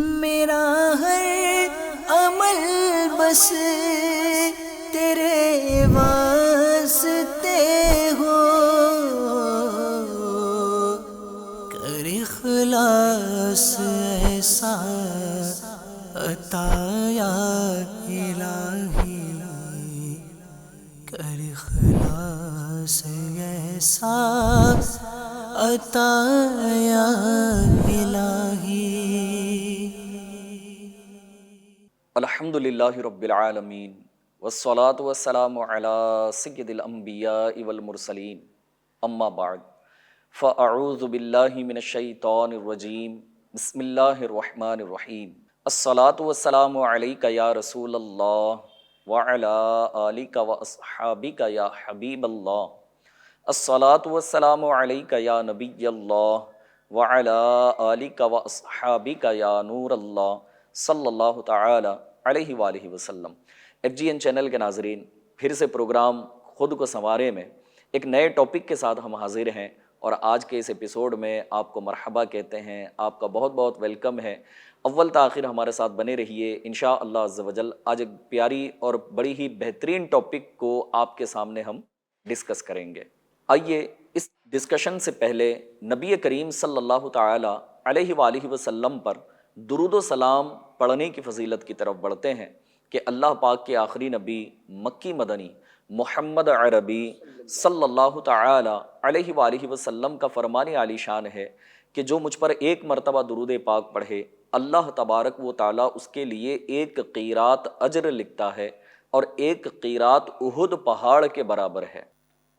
میرا ہر عمل بس تیرے واسطے ہو، کر اخلاص ایسا عطا یا الہی، کر اخلاص ایسا عطا یا الہی۔ الحمدللہ رب العالمین والصلاة والسلام علی سید الانبیاء والمرسلین، اما بعد فاعوذ باللہ من الشیطان الرجیم، بسم اللہ الرحمن الرحیم۔ الصلاة والسلام علیک یا رسول اللہ وعلی آلک واصحابک یا حبیب اللہ، الصلاة والسلام علیک یا نبی اللہ وعلی آلک واصحابک یا نور اللہ صلی اللہ تعالی علیہ وآلہ وسلم۔ ایف جی این چینل کے ناظرین، پھر سے پروگرام خود کو سنوارے میں ایک نئے ٹاپک کے ساتھ ہم حاضر ہیں، اور آج کے اس ایپیسوڈ میں آپ کو مرحبا کہتے ہیں، آپ کا بہت بہت ویلکم ہے۔ اول تا آخر ہمارے ساتھ بنے رہیے انشاءاللہ عز و جل۔ آج ایک پیاری اور بڑی ہی بہترین ٹاپک کو آپ کے سامنے ہم ڈسکس کریں گے۔ آئیے اس ڈسکشن سے پہلے نبی کریم صلی اللہ تعالی علیہ وآلہ وسلم پر درود و سلام پڑھنے کی فضیلت کی طرف بڑھتے ہیں کہ اللہ پاک کے آخری نبی مکی مدنی محمد عربی صلی اللہ تعالی علیہ وآلہ وسلم کا فرمان عالی شان ہے کہ جو مجھ پر ایک مرتبہ درود پاک پڑھے، اللہ تبارک و تعالی اس کے لیے ایک قیرات اجر لکھتا ہے، اور ایک قیرات احد پہاڑ کے برابر ہے۔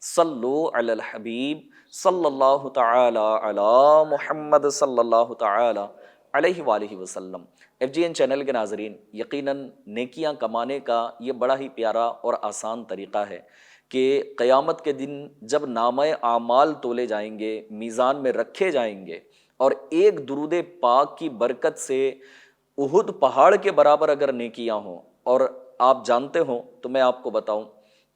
صلو علی الحبیب صلی اللہ تعالی علی محمد صلی اللہ تعالی علیہ وآلہ وسلم۔ ایف جی این چینل کے ناظرین، یقیناً نیکیاں کمانے کا یہ بڑا ہی پیارا اور آسان طریقہ ہے کہ قیامت کے دن جب نامہ اعمال تولے جائیں گے، میزان میں رکھے جائیں گے، اور ایک درود پاک کی برکت سے احد پہاڑ کے برابر اگر نیکیاں ہوں، اور آپ جانتے ہوں تو میں آپ کو بتاؤں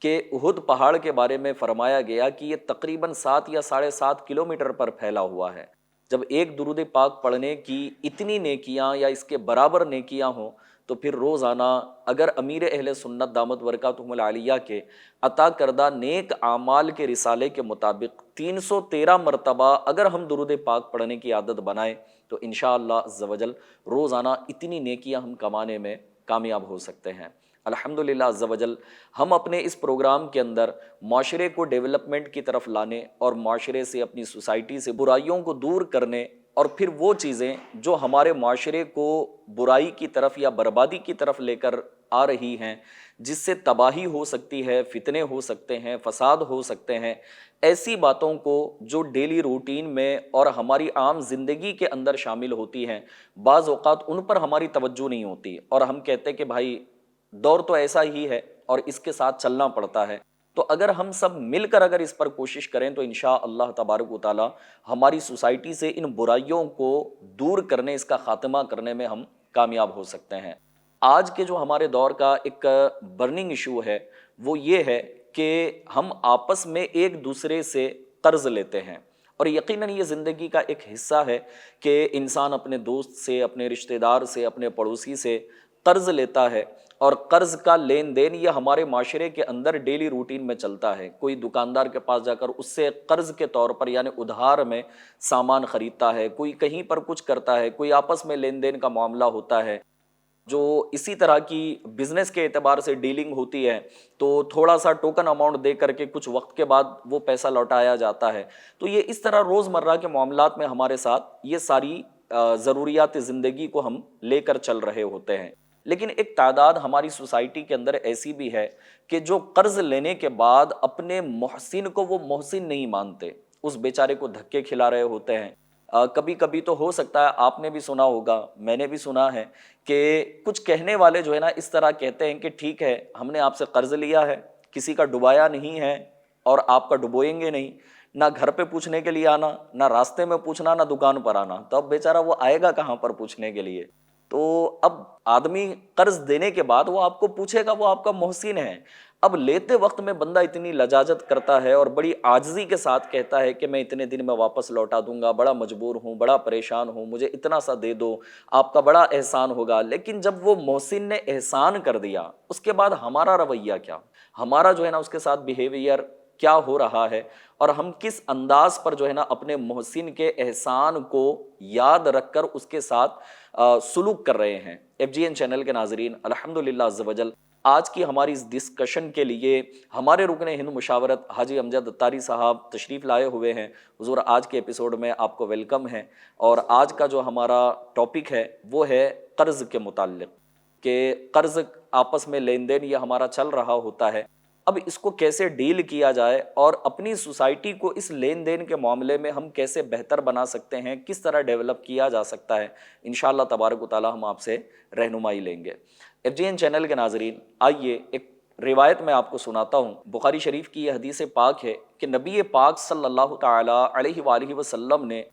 کہ احد پہاڑ کے بارے میں فرمایا گیا کہ یہ تقریباً 7 یا 7.5 کلومیٹر پر پھیلا ہوا ہے۔ جب ایک درود پاک پڑھنے کی اتنی نیکیاں یا اس کے برابر نیکیاں ہوں، تو پھر روزانہ اگر امیر اہل سنت دامت برکاتہم العالیہ کے عطا کردہ نیک اعمال کے رسالے کے مطابق 313 مرتبہ اگر ہم درود پاک پڑھنے کی عادت بنائیں تو انشاءاللہ عز و جل روزانہ اتنی نیکیاں ہم کمانے میں کامیاب ہو سکتے ہیں۔ الحمدللہ عز و جل ہم اپنے اس پروگرام کے اندر معاشرے کو ڈیولپمنٹ کی طرف لانے، اور معاشرے سے، اپنی سوسائٹی سے برائیوں کو دور کرنے، اور پھر وہ چیزیں جو ہمارے معاشرے کو برائی کی طرف یا بربادی کی طرف لے کر آ رہی ہیں، جس سے تباہی ہو سکتی ہے، فتنے ہو سکتے ہیں، فساد ہو سکتے ہیں، ایسی باتوں کو جو ڈیلی روٹین میں اور ہماری عام زندگی کے اندر شامل ہوتی ہیں، بعض اوقات ان پر ہماری توجہ نہیں ہوتی، اور ہم کہتے کہ بھائی دور تو ایسا ہی ہے اور اس کے ساتھ چلنا پڑتا ہے۔ تو اگر ہم سب مل کر اگر اس پر کوشش کریں تو انشاءاللہ تبارک و تعالی ہماری سوسائٹی سے ان برائیوں کو دور کرنے، اس کا خاتمہ کرنے میں ہم کامیاب ہو سکتے ہیں۔ آج کے جو ہمارے دور کا ایک برننگ ایشو ہے وہ یہ ہے کہ ہم آپس میں ایک دوسرے سے قرض لیتے ہیں، اور یقیناً یہ زندگی کا ایک حصہ ہے کہ انسان اپنے دوست سے، اپنے رشتہ دار سے، اپنے پڑوسی سے قرض لیتا ہے، اور قرض کا لین دین یہ ہمارے معاشرے کے اندر ڈیلی روٹین میں چلتا ہے۔ کوئی دکاندار کے پاس جا کر اس سے قرض کے طور پر یعنی ادھار میں سامان خریدتا ہے، کوئی کہیں پر کچھ کرتا ہے، کوئی آپس میں لین دین کا معاملہ ہوتا ہے۔ جو اسی طرح کی بزنس کے اعتبار سے ڈیلنگ ہوتی ہے تو تھوڑا سا ٹوکن اماؤنٹ دے کر کے کچھ وقت کے بعد وہ پیسہ لوٹایا جاتا ہے۔ تو یہ اس طرح روزمرہ کے معاملات میں ہمارے ساتھ یہ ساری ضروریات زندگی کو ہم لے کر چل رہے ہوتے ہیں۔ لیکن ایک تعداد ہماری سوسائٹی کے اندر ایسی بھی ہے کہ جو قرض لینے کے بعد اپنے محسن کو وہ محسن نہیں مانتے، اس بیچارے کو دھکے کھلا رہے ہوتے ہیں۔ کبھی کبھی تو ہو سکتا ہے آپ نے بھی سنا ہوگا، میں نے بھی سنا ہے کہ کچھ کہنے والے جو ہے نا اس طرح کہتے ہیں کہ ٹھیک ہے ہم نے آپ سے قرض لیا ہے، کسی کا ڈبایا نہیں ہے اور آپ کا ڈبوئیں گے نہیں، نہ گھر پہ پوچھنے کے لیے آنا، نہ راستے میں پوچھنا، نہ دکان پر آنا، تو اب بیچارہ وہ آئے گا کہاں پر پوچھنے کے لیے؟ تو اب آدمی قرض دینے کے بعد وہ آپ کو پوچھے گا، وہ آپ کا محسن ہے۔ اب لیتے وقت میں بندہ اتنی لجاجت کرتا ہے اور بڑی عاجزی کے ساتھ کہتا ہے کہ میں اتنے دن میں واپس لوٹا دوں گا، بڑا مجبور ہوں، بڑا پریشان ہوں، مجھے اتنا سا دے دو، آپ کا بڑا احسان ہوگا۔ لیکن جب وہ محسن نے احسان کر دیا، اس کے بعد ہمارا رویہ کیا، ہمارا جو ہے نا اس کے ساتھ بیہیویئر کیا ہو رہا ہے، اور ہم کس انداز پر جو ہے نا اپنے محسن کے احسان کو یاد رکھ کر اس کے ساتھ سلوک کر رہے ہیں۔ ایف جی این چینل کے ناظرین، الحمدللہ عز و جل آج کی ہماری اس ڈسکشن کے لیے ہمارے رکن ہند مشاورت حاجی امجد اتاری صاحب تشریف لائے ہوئے ہیں۔ حضور آج کے ایپیسوڈ میں آپ کو ویلکم ہے، اور آج کا جو ہمارا ٹاپک ہے وہ ہے قرض کے متعلق، کہ قرض آپس میں لین دین یہ ہمارا چل رہا ہوتا ہے، اب اس کو کیسے ڈیل کیا جائے اور اپنی سوسائٹی کو اس لین دین کے معاملے میں ہم کیسے بہتر بنا سکتے ہیں، کس طرح ڈیولپ کیا جا سکتا ہے، انشاءاللہ تبارک و تعالی ہم آپ سے رہنمائی لیں گے۔ ایف جی این چینل کے ناظرین، آئیے ایک روایت میں آپ کو سناتا ہوں۔ بخاری شریف کی یہ حدیث پاک ہے کہ نبی پاک صلی اللہ تعالی علیہ وآلہ وسلم نے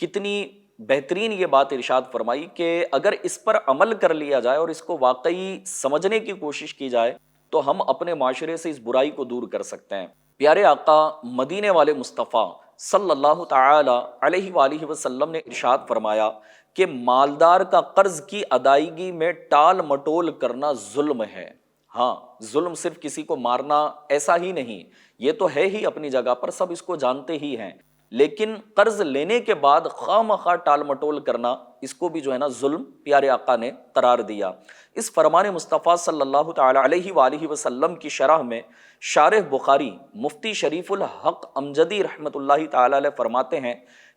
کتنی بہترین یہ بات ارشاد فرمائی کہ اگر اس پر عمل کر لیا جائے اور اس کو واقعی سمجھنے کی کوشش کی جائے تو ہم اپنے معاشرے سے اس برائی کو دور کر سکتے ہیں۔ پیارے آقا مدینے والے مصطفیٰ صلی اللہ تعالی علیہ وآلہ وسلم نے ارشاد فرمایا کہ مالدار کا قرض کی ادائیگی میں ٹال مٹول کرنا ظلم ہے۔ ہاں، ظلم صرف کسی کو مارنا ایسا ہی نہیں، یہ تو ہے ہی اپنی جگہ پر، سب اس کو جانتے ہی ہیں، لیکن قرض لینے کے بعد خواہ مخواہ ٹال مٹول کرنا، اس کو بھی جو ہے نا ظلم پیارے آقا نے قرار دیا۔ اس فرمان مصطفیٰ صلی اللہ تعالی علیہ وآلہ وسلم کی شرح میں شارح بخاری مفتی شریف الحق امجدی رحمۃ اللہ تعالی علیہ فرماتے ہیں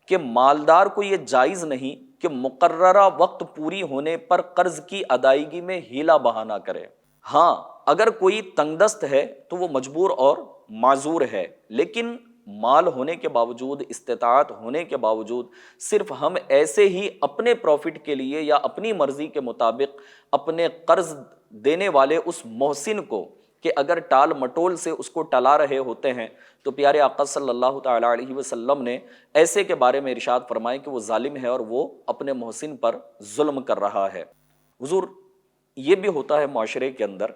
کہ مالدار کو یہ جائز نہیں کہ مقررہ وقت پوری ہونے پر قرض کی ادائیگی میں ہیلا بہانہ کرے۔ ہاں، اگر کوئی تنگ دست ہے تو وہ مجبور اور معذور ہے، لیکن مال ہونے کے باوجود، استطاعت ہونے کے باوجود صرف ہم ایسے ہی اپنے پروفٹ کے لیے یا اپنی مرضی کے مطابق اپنے قرض دینے والے اس محسن کو کہ اگر ٹال مٹول سے اس کو ٹلا رہے ہوتے ہیں تو پیارے آقا صلی اللہ تعالی علیہ وسلم نے ایسے کے بارے میں ارشاد فرمائے کہ وہ ظالم ہے اور وہ اپنے محسن پر ظلم کر رہا ہے۔ حضور، یہ بھی ہوتا ہے معاشرے کے اندر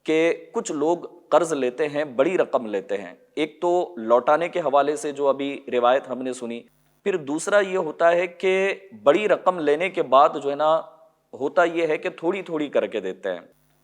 کہ کچھ لوگ قرض لیتے ہیں، بڑی رقم لیتے ہیں، ایک تو لوٹانے کے حوالے سے جو ابھی روایت ہم نے سنی، پھر دوسرا یہ ہوتا ہے کہ بڑی رقم لینے کے بعد جو ہے نا ہوتا یہ ہے کہ تھوڑی تھوڑی کر کے دیتے ہیں،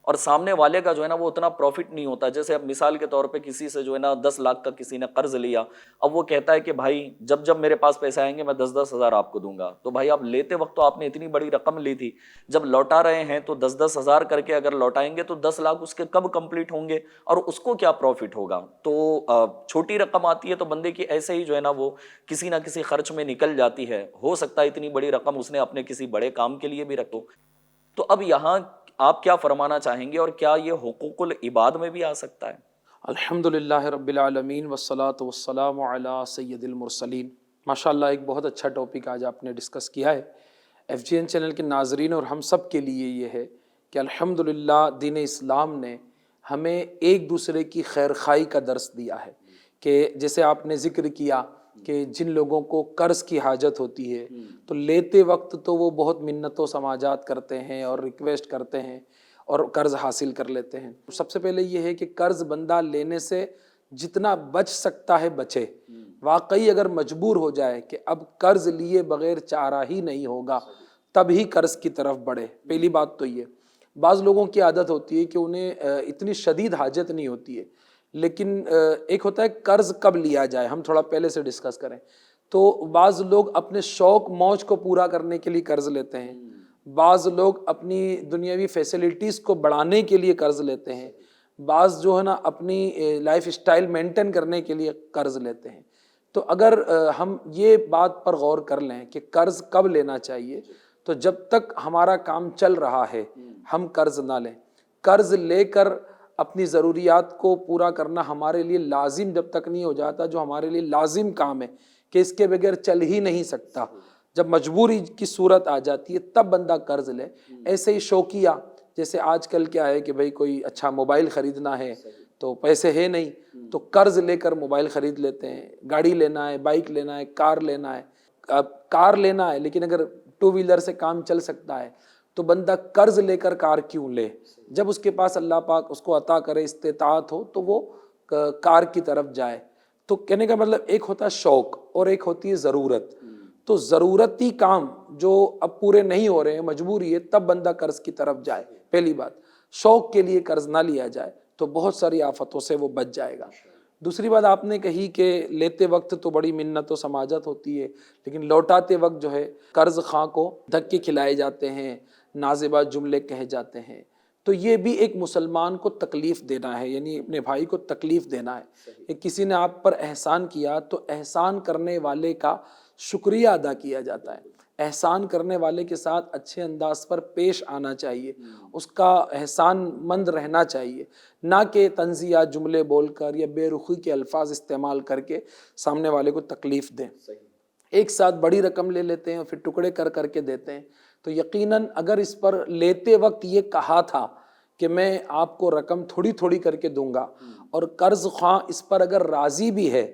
اور سامنے والے کا جو ہے نا وہ اتنا پروفٹ نہیں ہوتا۔ جیسے اب مثال کے طور پہ کسی سے جو ہے نا 10 لاکھ کا کسی نے قرض لیا، اب وہ کہتا ہے کہ بھائی جب جب میرے پاس پیسے آئیں گے میں 10-10 ہزار آپ کو دوں گا۔ تو بھائی آپ لیتے وقت تو آپ نے اتنی بڑی رقم لی تھی، جب لوٹا رہے ہیں تو 10-10 ہزار کر کے اگر لوٹائیں گے تو 10 لاکھ اس کے کب کمپلیٹ ہوں گے اور اس کو کیا پروفٹ ہوگا؟ تو چھوٹی رقم آتی ہے تو بندے کی ایسے ہی جو ہے نا وہ کسی نہ کسی خرچ میں نکل جاتی ہے، ہو سکتا ہے اتنی بڑی رقم اس نے اپنے کسی بڑے کام کے لیے بھی رکھو۔ تو اب یہاں آپ کیا فرمانا چاہیں گے، اور کیا یہ حقوق العباد میں بھی آ سکتا ہے؟ الحمدللہ رب العالمین والصلاة والسلام علی سید المرسلین۔ ماشاءاللہ ایک بہت اچھا ٹاپک آج آپ نے ڈسکس کیا ہے ایف جی این چینل کے ناظرین اور ہم سب کے لیے۔ یہ ہے کہ الحمدللہ دین اسلام نے ہمیں ایک دوسرے کی خیر خواہی کا درس دیا ہے، کہ جیسے آپ نے ذکر کیا کہ جن لوگوں کو قرض کی حاجت ہوتی ہے تو لیتے وقت تو وہ بہت منت و سماجات کرتے ہیں اور ریکویسٹ کرتے ہیں اور قرض حاصل کر لیتے ہیں۔ سب سے پہلے یہ ہے کہ قرض بندہ لینے سے جتنا بچ سکتا ہے بچے، واقعی اگر مجبور ہو جائے کہ اب قرض لیے بغیر چارہ ہی نہیں ہوگا تب ہی قرض کی طرف بڑھے۔ پہلی بات تو یہ، بعض لوگوں کی عادت ہوتی ہے کہ انہیں اتنی شدید حاجت نہیں ہوتی ہے، لیکن ایک ہوتا ہے قرض کب لیا جائے، ہم تھوڑا پہلے سے ڈسکس کریں تو بعض لوگ اپنے شوق موج کو پورا کرنے کے لیے قرض لیتے ہیں، بعض لوگ اپنی دنیاوی فیسلٹیز کو بڑھانے کے لیے قرض لیتے ہیں، بعض جو ہے نا اپنی لائف سٹائل مینٹین کرنے کے لیے قرض لیتے ہیں۔ تو اگر ہم یہ بات پر غور کر لیں کہ قرض کب لینا چاہیے، تو جب تک ہمارا کام چل رہا ہے ہم قرض نہ لیں۔ قرض لے کر اپنی ضروریات کو پورا کرنا ہمارے لیے لازم جب تک نہیں ہو جاتا، جو ہمارے لیے لازم کام ہے کہ اس کے بغیر چل ہی نہیں سکتا، جب مجبوری کی صورت آ جاتی ہے تب بندہ قرض لے۔ ایسے ہی شوقیہ، جیسے آج کل کیا ہے کہ بھائی کوئی اچھا موبائل خریدنا ہے تو پیسے ہے نہیں تو قرض لے کر موبائل خرید لیتے ہیں، گاڑی لینا ہے، بائک لینا ہے، کار لینا ہے۔ اب کار لینا ہے لیکن اگر ٹو ویلر سے کام چل سکتا ہے تو بندہ قرض لے کر کار کیوں لے؟ جب اس کے پاس اللہ پاک اس کو عطا کرے، استطاعت ہو، تو وہ کار کی طرف جائے۔ تو کہنے کا مطلب ایک ہوتا ہے شوق اور ایک ہوتی ہے ضرورت۔ تو ضرورتی کام جو اب پورے نہیں ہو رہے ہیں، مجبوری ہے، تب بندہ قرض کی طرف جائے۔ پہلی بات، شوق کے لیے قرض نہ لیا جائے تو بہت ساری آفتوں سے وہ بچ جائے گا۔ دوسری بات آپ نے کہی کہ لیتے وقت تو بڑی منت و سماجت ہوتی ہے، لیکن لوٹاتے وقت جو ہے قرض خواہ کو دھکے کھلائے جاتے ہیں، نازیبا جملے کہے جاتے ہیں۔ تو یہ بھی ایک مسلمان کو تکلیف دینا ہے، یعنی اپنے بھائی کو تکلیف دینا ہے کہ کسی نے آپ پر احسان کیا تو احسان کرنے والے کا شکریہ ادا کیا جاتا ہے۔ احسان کرنے والے کے ساتھ اچھے انداز پر پیش آنا چاہیے، اس کا احسان مند رہنا چاہیے، نہ کہ طنزیہ جملے بول کر یا بے رخی کے الفاظ استعمال کر کے سامنے والے کو تکلیف دیں۔ ایک ساتھ بڑی رقم لے لیتے ہیں اور پھر ٹکڑے کر کر کے دیتے ہیں، تو یقیناً اگر اس پر لیتے وقت یہ کہا تھا کہ میں آپ کو رقم تھوڑی تھوڑی کر کے دوں گا، اور قرض خواہ اس پر اگر راضی بھی ہے،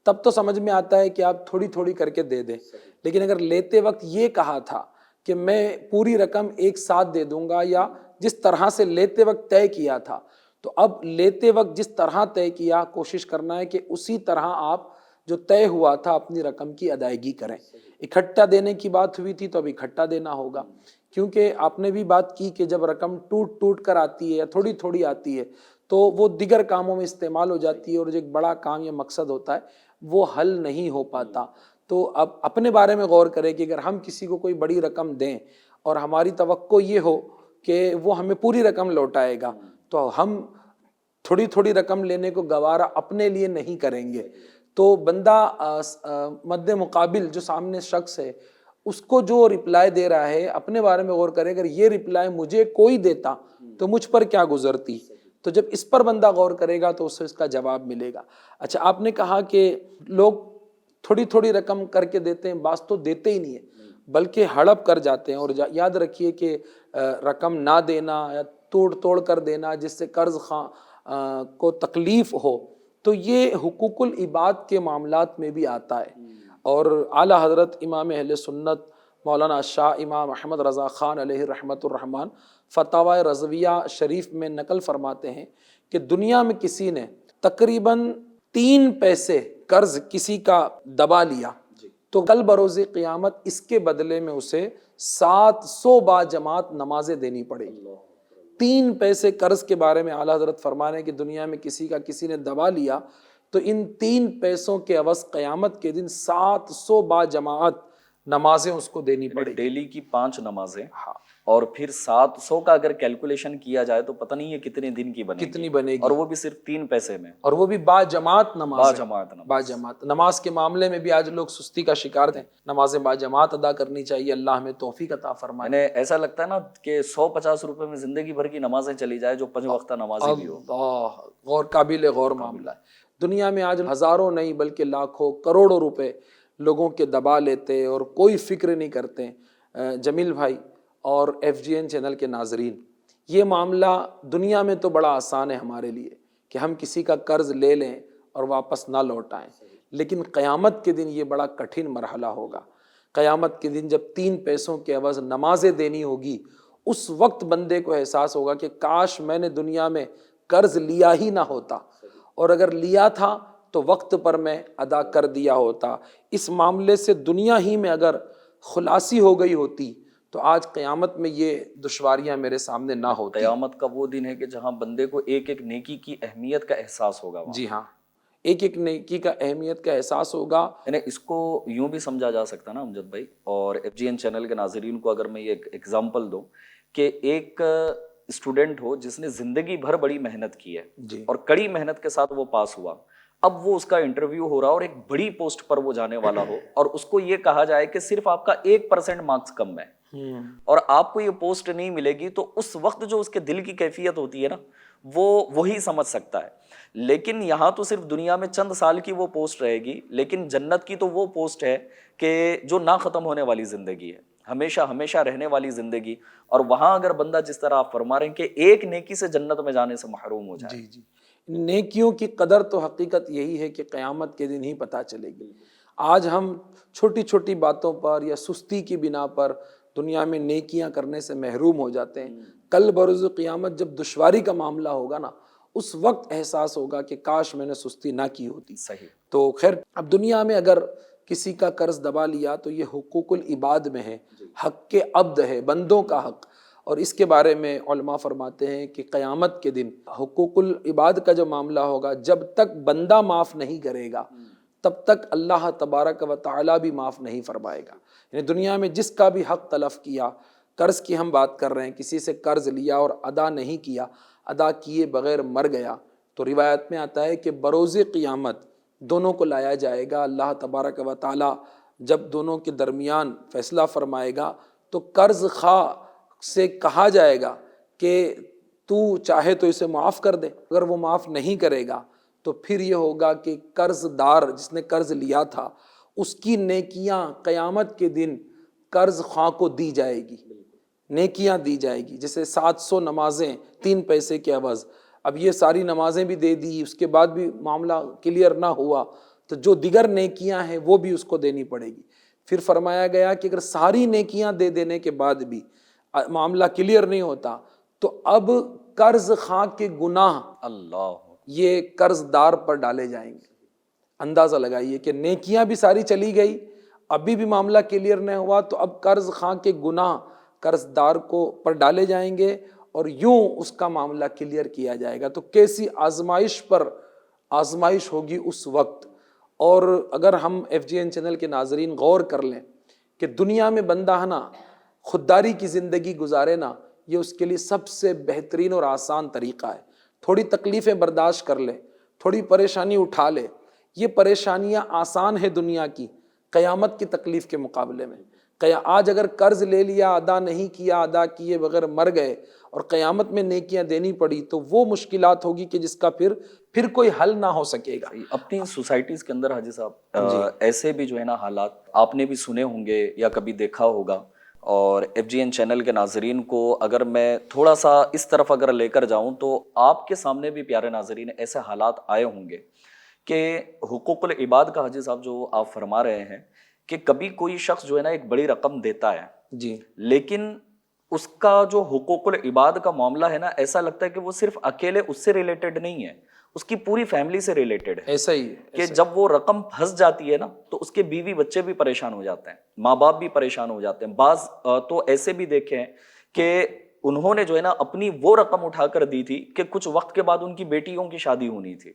تب تو سمجھ میں آتا ہے کہ آپ تھوڑی تھوڑی کر کے دے دیں۔ لیکن اگر لیتے وقت یہ کہا تھا کہ میں پوری رقم ایک ساتھ دے دوں گا، یا جس طرح سے لیتے وقت طے کیا تھا، تو اب لیتے وقت جس طرح طے کیا، کوشش کرنا ہے کہ اسی طرح آپ جو طے ہوا تھا اپنی رقم کی ادائیگی کریں۔ اکٹھا دینے کی بات ہوئی تھی تو اب اکٹھا دینا ہوگا، کیونکہ آپ نے بھی بات کی کہ جب رقم ٹوٹ ٹوٹ کر آتی ہے یا تھوڑی تھوڑی آتی ہے تو وہ دیگر کاموں میں استعمال ہو جاتی ہے، اور جو ایک بڑا کام یا مقصد ہوتا ہے وہ حل نہیں ہو پاتا۔ تو اب اپنے بارے میں غور کریں کہ اگر ہم کسی کو کوئی بڑی رقم دیں اور ہماری توقع یہ ہو کہ وہ ہمیں پوری رقم لوٹائے گا، تو ہم تھوڑی تھوڑی رقم لینے کو گوارا اپنے لیے نہیں کریں گے۔ تو بندہ مد مقابل جو سامنے شخص ہے، اس کو جو رپلائی دے رہا ہے، اپنے بارے میں غور کرے، اگر یہ رپلائی مجھے کوئی دیتا تو مجھ پر کیا گزرتی۔ تو جب اس پر بندہ غور کرے گا تو اسے اس کا جواب ملے گا۔ اچھا، آپ نے کہا کہ لوگ تھوڑی تھوڑی رقم کر کے دیتے ہیں، بعض تو دیتے ہی نہیں ہیں بلکہ ہڑپ کر جاتے ہیں۔ اور یاد رکھیے کہ رقم نہ دینا یا توڑ توڑ کر دینا جس سے قرض خواہ کو تکلیف ہو، تو یہ حقوق العباد کے معاملات میں بھی آتا ہے۔ اور اعلیٰ حضرت امام اہل سنت مولانا شاہ امام احمد رضا خان علیہ رحمۃ الرحمن فتاوی رضویہ شریف میں نقل فرماتے ہیں کہ دنیا میں کسی نے تقریباً 3 پیسے قرض کسی کا دبا لیا تو کل بروز قیامت اس کے بدلے میں اسے 700 با جماعت نمازیں دینی پڑے گی۔ 3 پیسے قرض کے بارے میں اعلیٰ حضرت فرمانے ہیں کہ دنیا میں کسی نے دبا لیا تو ان 3 پیسوں کے عوض قیامت کے دن 700 با جماعت نمازیں اس کو دینی پڑے گی۔ ڈیلی کی 5 نمازیں، اور پھر 700 کا اگر کیلکولیشن کیا جائے تو پتہ نہیں ہے کتنے دن کی بنے گی، اور وہ بھی صرف 3 پیسے میں، اور وہ بھی با جماعت نماز، با جماعت نماز کے معاملے میں بھی آج لوگ سستی کا شکار ہیں۔ نمازیں با جماعت ادا کرنی چاہیے، اللہ ہمیں توفیق عطا فرمائے۔ میں نے ایسا لگتا ہے نا کہ 150 روپے میں زندگی بھر کی نمازیں چلی جائے جو 5 وقتہ نمازی بھی ہو۔ غور قابل غور معاملہ ہے۔ دنیا میں آج ہزاروں نہیں بلکہ لاکھوں کروڑوں روپے لوگوں کے دبا لیتے اور کوئی فکر نہیں کرتے۔ جمیل بھائی اور FGN چینل کے ناظرین، یہ معاملہ دنیا میں تو بڑا آسان ہے ہمارے لیے کہ ہم کسی کا قرض لے لیں اور واپس نہ لوٹائیں، لیکن قیامت کے دن یہ بڑا کٹھن مرحلہ ہوگا۔ قیامت کے دن جب 3 پیسوں کے عوض نمازیں دینی ہوگی، اس وقت بندے کو احساس ہوگا کہ کاش میں نے دنیا میں قرض لیا ہی نہ ہوتا، اور اگر لیا تھا تو وقت پر میں ادا کر دیا ہوتا۔ اس معاملے سے دنیا ہی میں اگر خلاصی ہو گئی ہوتی تو آج قیامت میں یہ دشواریاں میرے سامنے نہ ہوتی۔ قیامت کا وہ دن ہے کہ جہاں بندے کو ایک ایک نیکی کی اہمیت کا احساس ہوگا۔ جی ہاں، ایک ایک نیکی کا اہمیت کا احساس ہوگا۔ یعنی اس کو یوں بھی سمجھا جا سکتا نا امجد بھائی اور FGN چینل کے ناظرین کو، اگر میں یہ ایک ایگزامپل دوں کہ ایک اسٹوڈنٹ ہو جس نے زندگی بھر بڑی محنت کی ہے اور کڑی محنت کے ساتھ وہ پاس ہوا، اب وہ اس کا انٹرویو ہو رہا اور ایک بڑی پوسٹ پر وہ جانے والا ہو، اور اس کو یہ کہا جائے کہ صرف آپ کا 1% مارکس کم ہے اور آپ کو یہ پوسٹ نہیں ملے گی، تو اس وقت جو اس کے دل کی کیفیت ہوتی ہے نا، وہ وہی سمجھ سکتا ہے۔ لیکن یہاں تو صرف دنیا میں چند سال کی وہ پوسٹ رہے گی، لیکن جنت کی تو وہ پوسٹ ہے کہ جو نہ ختم ہونے والی زندگی ہے، ہمیشہ ہمیشہ رہنے والی زندگی، اور وہاں اگر بندہ جس طرح آپ فرما رہے ہیں کہ ایک نیکی سے جنت میں جانے سے محروم ہو جائے۔ جی، نیکیوں کی قدر تو حقیقت یہی ہے کہ قیامت کے دن ہی پتہ چلے گی۔ آج ہم چھوٹی چھوٹی باتوں پر یا سستی کی بنا پر دنیا میں نیکیاں کرنے سے محروم ہو جاتے ہیں. کل بروز قیامت جب دشواری کا معاملہ ہوگا نا، اس وقت احساس ہوگا کہ کاش میں نے سستی نہ کی ہوتی. صحیح. تو خیر، اب دنیا میں اگر کسی کا قرض دبا لیا تو یہ حقوق العباد میں ہے، حق کے عبد ہے، بندوں کا حق. اور اس کے بارے میں علماء فرماتے ہیں کہ قیامت کے دن حقوق العباد کا جو معاملہ ہوگا، جب تک بندہ معاف نہیں کرے گا تب تک اللہ تبارک و تعالیٰ بھی معاف نہیں فرمائے گا. یعنی دنیا میں جس کا بھی حق تلف کیا، قرض کی ہم بات کر رہے ہیں، کسی سے قرض لیا اور ادا نہیں کیا، ادا کیے بغیر مر گیا، تو روایت میں آتا ہے کہ بروز قیامت دونوں کو لایا جائے گا. اللہ تبارک و تعالیٰ جب دونوں کے درمیان فیصلہ فرمائے گا تو قرض خواہ سے کہا جائے گا کہ تو چاہے تو اسے معاف کر دے. اگر وہ معاف نہیں کرے گا تو پھر یہ ہوگا کہ قرض دار جس نے قرض لیا تھا اس کی نیکیاں قیامت کے دن قرض خواہ کو دی جائے گی، نیکیاں دی جائے گی. جیسے 700 نمازیں 3 پیسے کے عوض، اب یہ ساری نمازیں بھی دے دی، اس کے بعد بھی معاملہ کلیئر نہ ہوا تو جو دیگر نیکیاں ہیں وہ بھی اس کو دینی پڑے گی. پھر فرمایا گیا کہ اگر ساری نیکیاں دے دینے کے بعد بھی معاملہ کلیئر نہیں ہوتا تو اب قرض خواہ کے گناہ اللہ یہ قرض دار پر ڈالے جائیں گے. اندازہ لگائیے کہ نیکیاں بھی ساری چلی گئی، ابھی بھی معاملہ کلیئر نہیں ہوا تو اب قرض خواہ کے گناہ قرض دار کو پر ڈالے جائیں گے اور یوں اس کا معاملہ کلیئر کیا جائے گا. تو کیسی آزمائش پر آزمائش ہوگی اس وقت. اور اگر ہم FGN چینل کے ناظرین غور کر لیں کہ دنیا میں بندہ ہے نا خودداری کی زندگی گزارے نا، یہ اس کے لیے سب سے بہترین اور آسان طریقہ ہے. تھوڑی تکلیفیں برداشت کر لے، تھوڑی پریشانی اٹھا لے. یہ پریشانیاں آسان ہے دنیا کی قیامت کی تکلیف کے مقابلے میں. آج اگر قرض لے لیا، ادا نہیں کیا، ادا کیے بغیر مر گئے اور قیامت میں نیکیاں دینی پڑی تو وہ مشکلات ہوگی کہ جس کا پھر کوئی حل نہ ہو سکے گا. اپنی سوسائٹیز کے اندر حاجی صاحب ایسے بھی جو ہے نا حالات آپ نے بھی سنے ہوں گے یا کبھی دیکھا ہوگا. اور FGN چینل کے ناظرین کو اگر میں تھوڑا سا اس طرف اگر لے کر جاؤں تو آپ کے سامنے بھی پیارے ناظرین ایسے حالات آئے ہوں گے کہ حقوق العباد کا حاجی صاحب جو آپ فرما رہے ہیں کہ کبھی کوئی شخص جو ہے نا ایک بڑی رقم دیتا ہے جی، لیکن اس کا جو حقوق العباد کا معاملہ ہے نا ایسا لگتا ہے کہ وہ صرف اکیلے اس سے ریلیٹڈ نہیں ہے، اس کی پوری فیملی سے ریلیٹڈ ہے. ایسا ہی کہ جب وہ رقم پھنس جاتی ہے نا تو اس کے بیوی بچے بھی پریشان ہو جاتے ہیں، ماں باپ بھی پریشان ہو جاتے ہیں. بعض تو ایسے بھی دیکھے ہیں کہ انہوں نے جو ہے نا اپنی وہ رقم اٹھا کر دی تھی کہ کچھ وقت کے بعد ان کی بیٹیوں کی شادی ہونی تھی،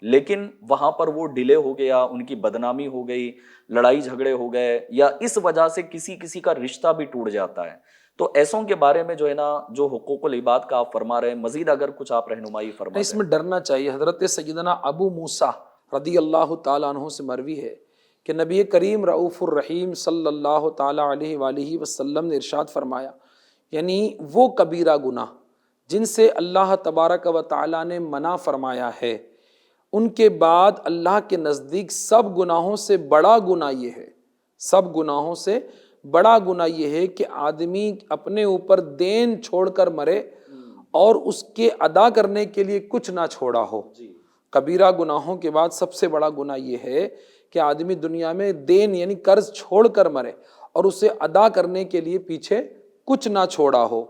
لیکن وہاں پر وہ ڈیلے ہو گیا، ان کی بدنامی ہو گئی، لڑائی جھگڑے ہو گئے یا اس وجہ سے کسی کا رشتہ بھی ٹوٹ جاتا ہے. تو ایسوں کے بارے میں جو ہے نا جو حقوق العباد کا آپ فرما رہے ہیں، مزید اگر کچھ آپ رہنمائی فرما. اس میں ڈرنا چاہیے. حضرت سیدنا ابو موسیٰ رضی اللہ تعالیٰ عنہ سے مروی ہے کہ نبی کریم رؤوف الرحیم صلی اللہ تعالیٰ علیہ وآلہ وسلم نے ارشاد فرمایا، یعنی وہ کبیرہ گناہ جن سے اللہ تبارک و تعالیٰ نے منع فرمایا ہے، ان کے بعد اللہ کے نزدیک سب گناہوں سے بڑا گناہ یہ ہے، سب گناہوں سے بڑا گناہ یہ ہے کہ آدمی اپنے اوپر دین چھوڑ کر مرے اور اس کے ادا کرنے کے لیے کچھ نہ چھوڑا ہو. کبیرہ گناہوں کے بعد سب سے بڑا گناہ یہ ہے کہ آدمی دنیا میں دین یعنی قرض چھوڑ کر مرے اور اسے ادا کرنے کے لیے پیچھے کچھ نہ چھوڑا ہو.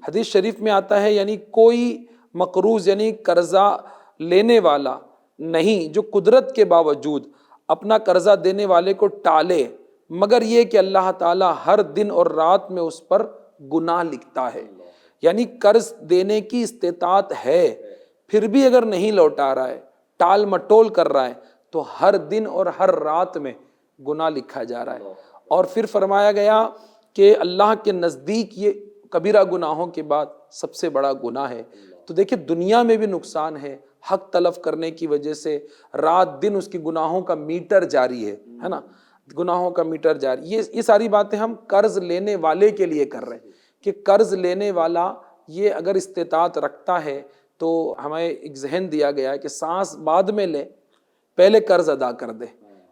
حدیث شریف میں آتا ہے یعنی کوئی مقروض یعنی قرضہ لینے والا نہیں جو قدرت کے باوجود اپنا قرضہ دینے والے کو ٹالے، مگر یہ کہ اللہ تعالیٰ ہر دن اور رات میں اس پر گناہ لکھتا ہے. یعنی قرض دینے کی استطاعت ہے پھر بھی اگر نہیں لوٹا رہا ہے، ٹال مٹول کر رہا ہے تو ہر دن اور ہر رات میں گناہ لکھا جا رہا ہے. اور پھر فرمایا گیا کہ اللہ کے نزدیک یہ کبیرہ گناہوں کے بعد سب سے بڑا گناہ ہے. تو دیکھیں دنیا میں بھی نقصان ہے، حق تلف کرنے کی وجہ سے رات دن اس کی گناہوں کا میٹر جاری ہے نا، گناہوں کا میٹر جاری. یہ ساری باتیں ہم قرض لینے والے کے لیے کر رہے ہیں کہ قرض لینے والا یہ اگر استطاعت رکھتا ہے تو ہمیں ایک ذہن دیا گیا ہے کہ سانس بعد میں لے، پہلے قرض ادا کر دے،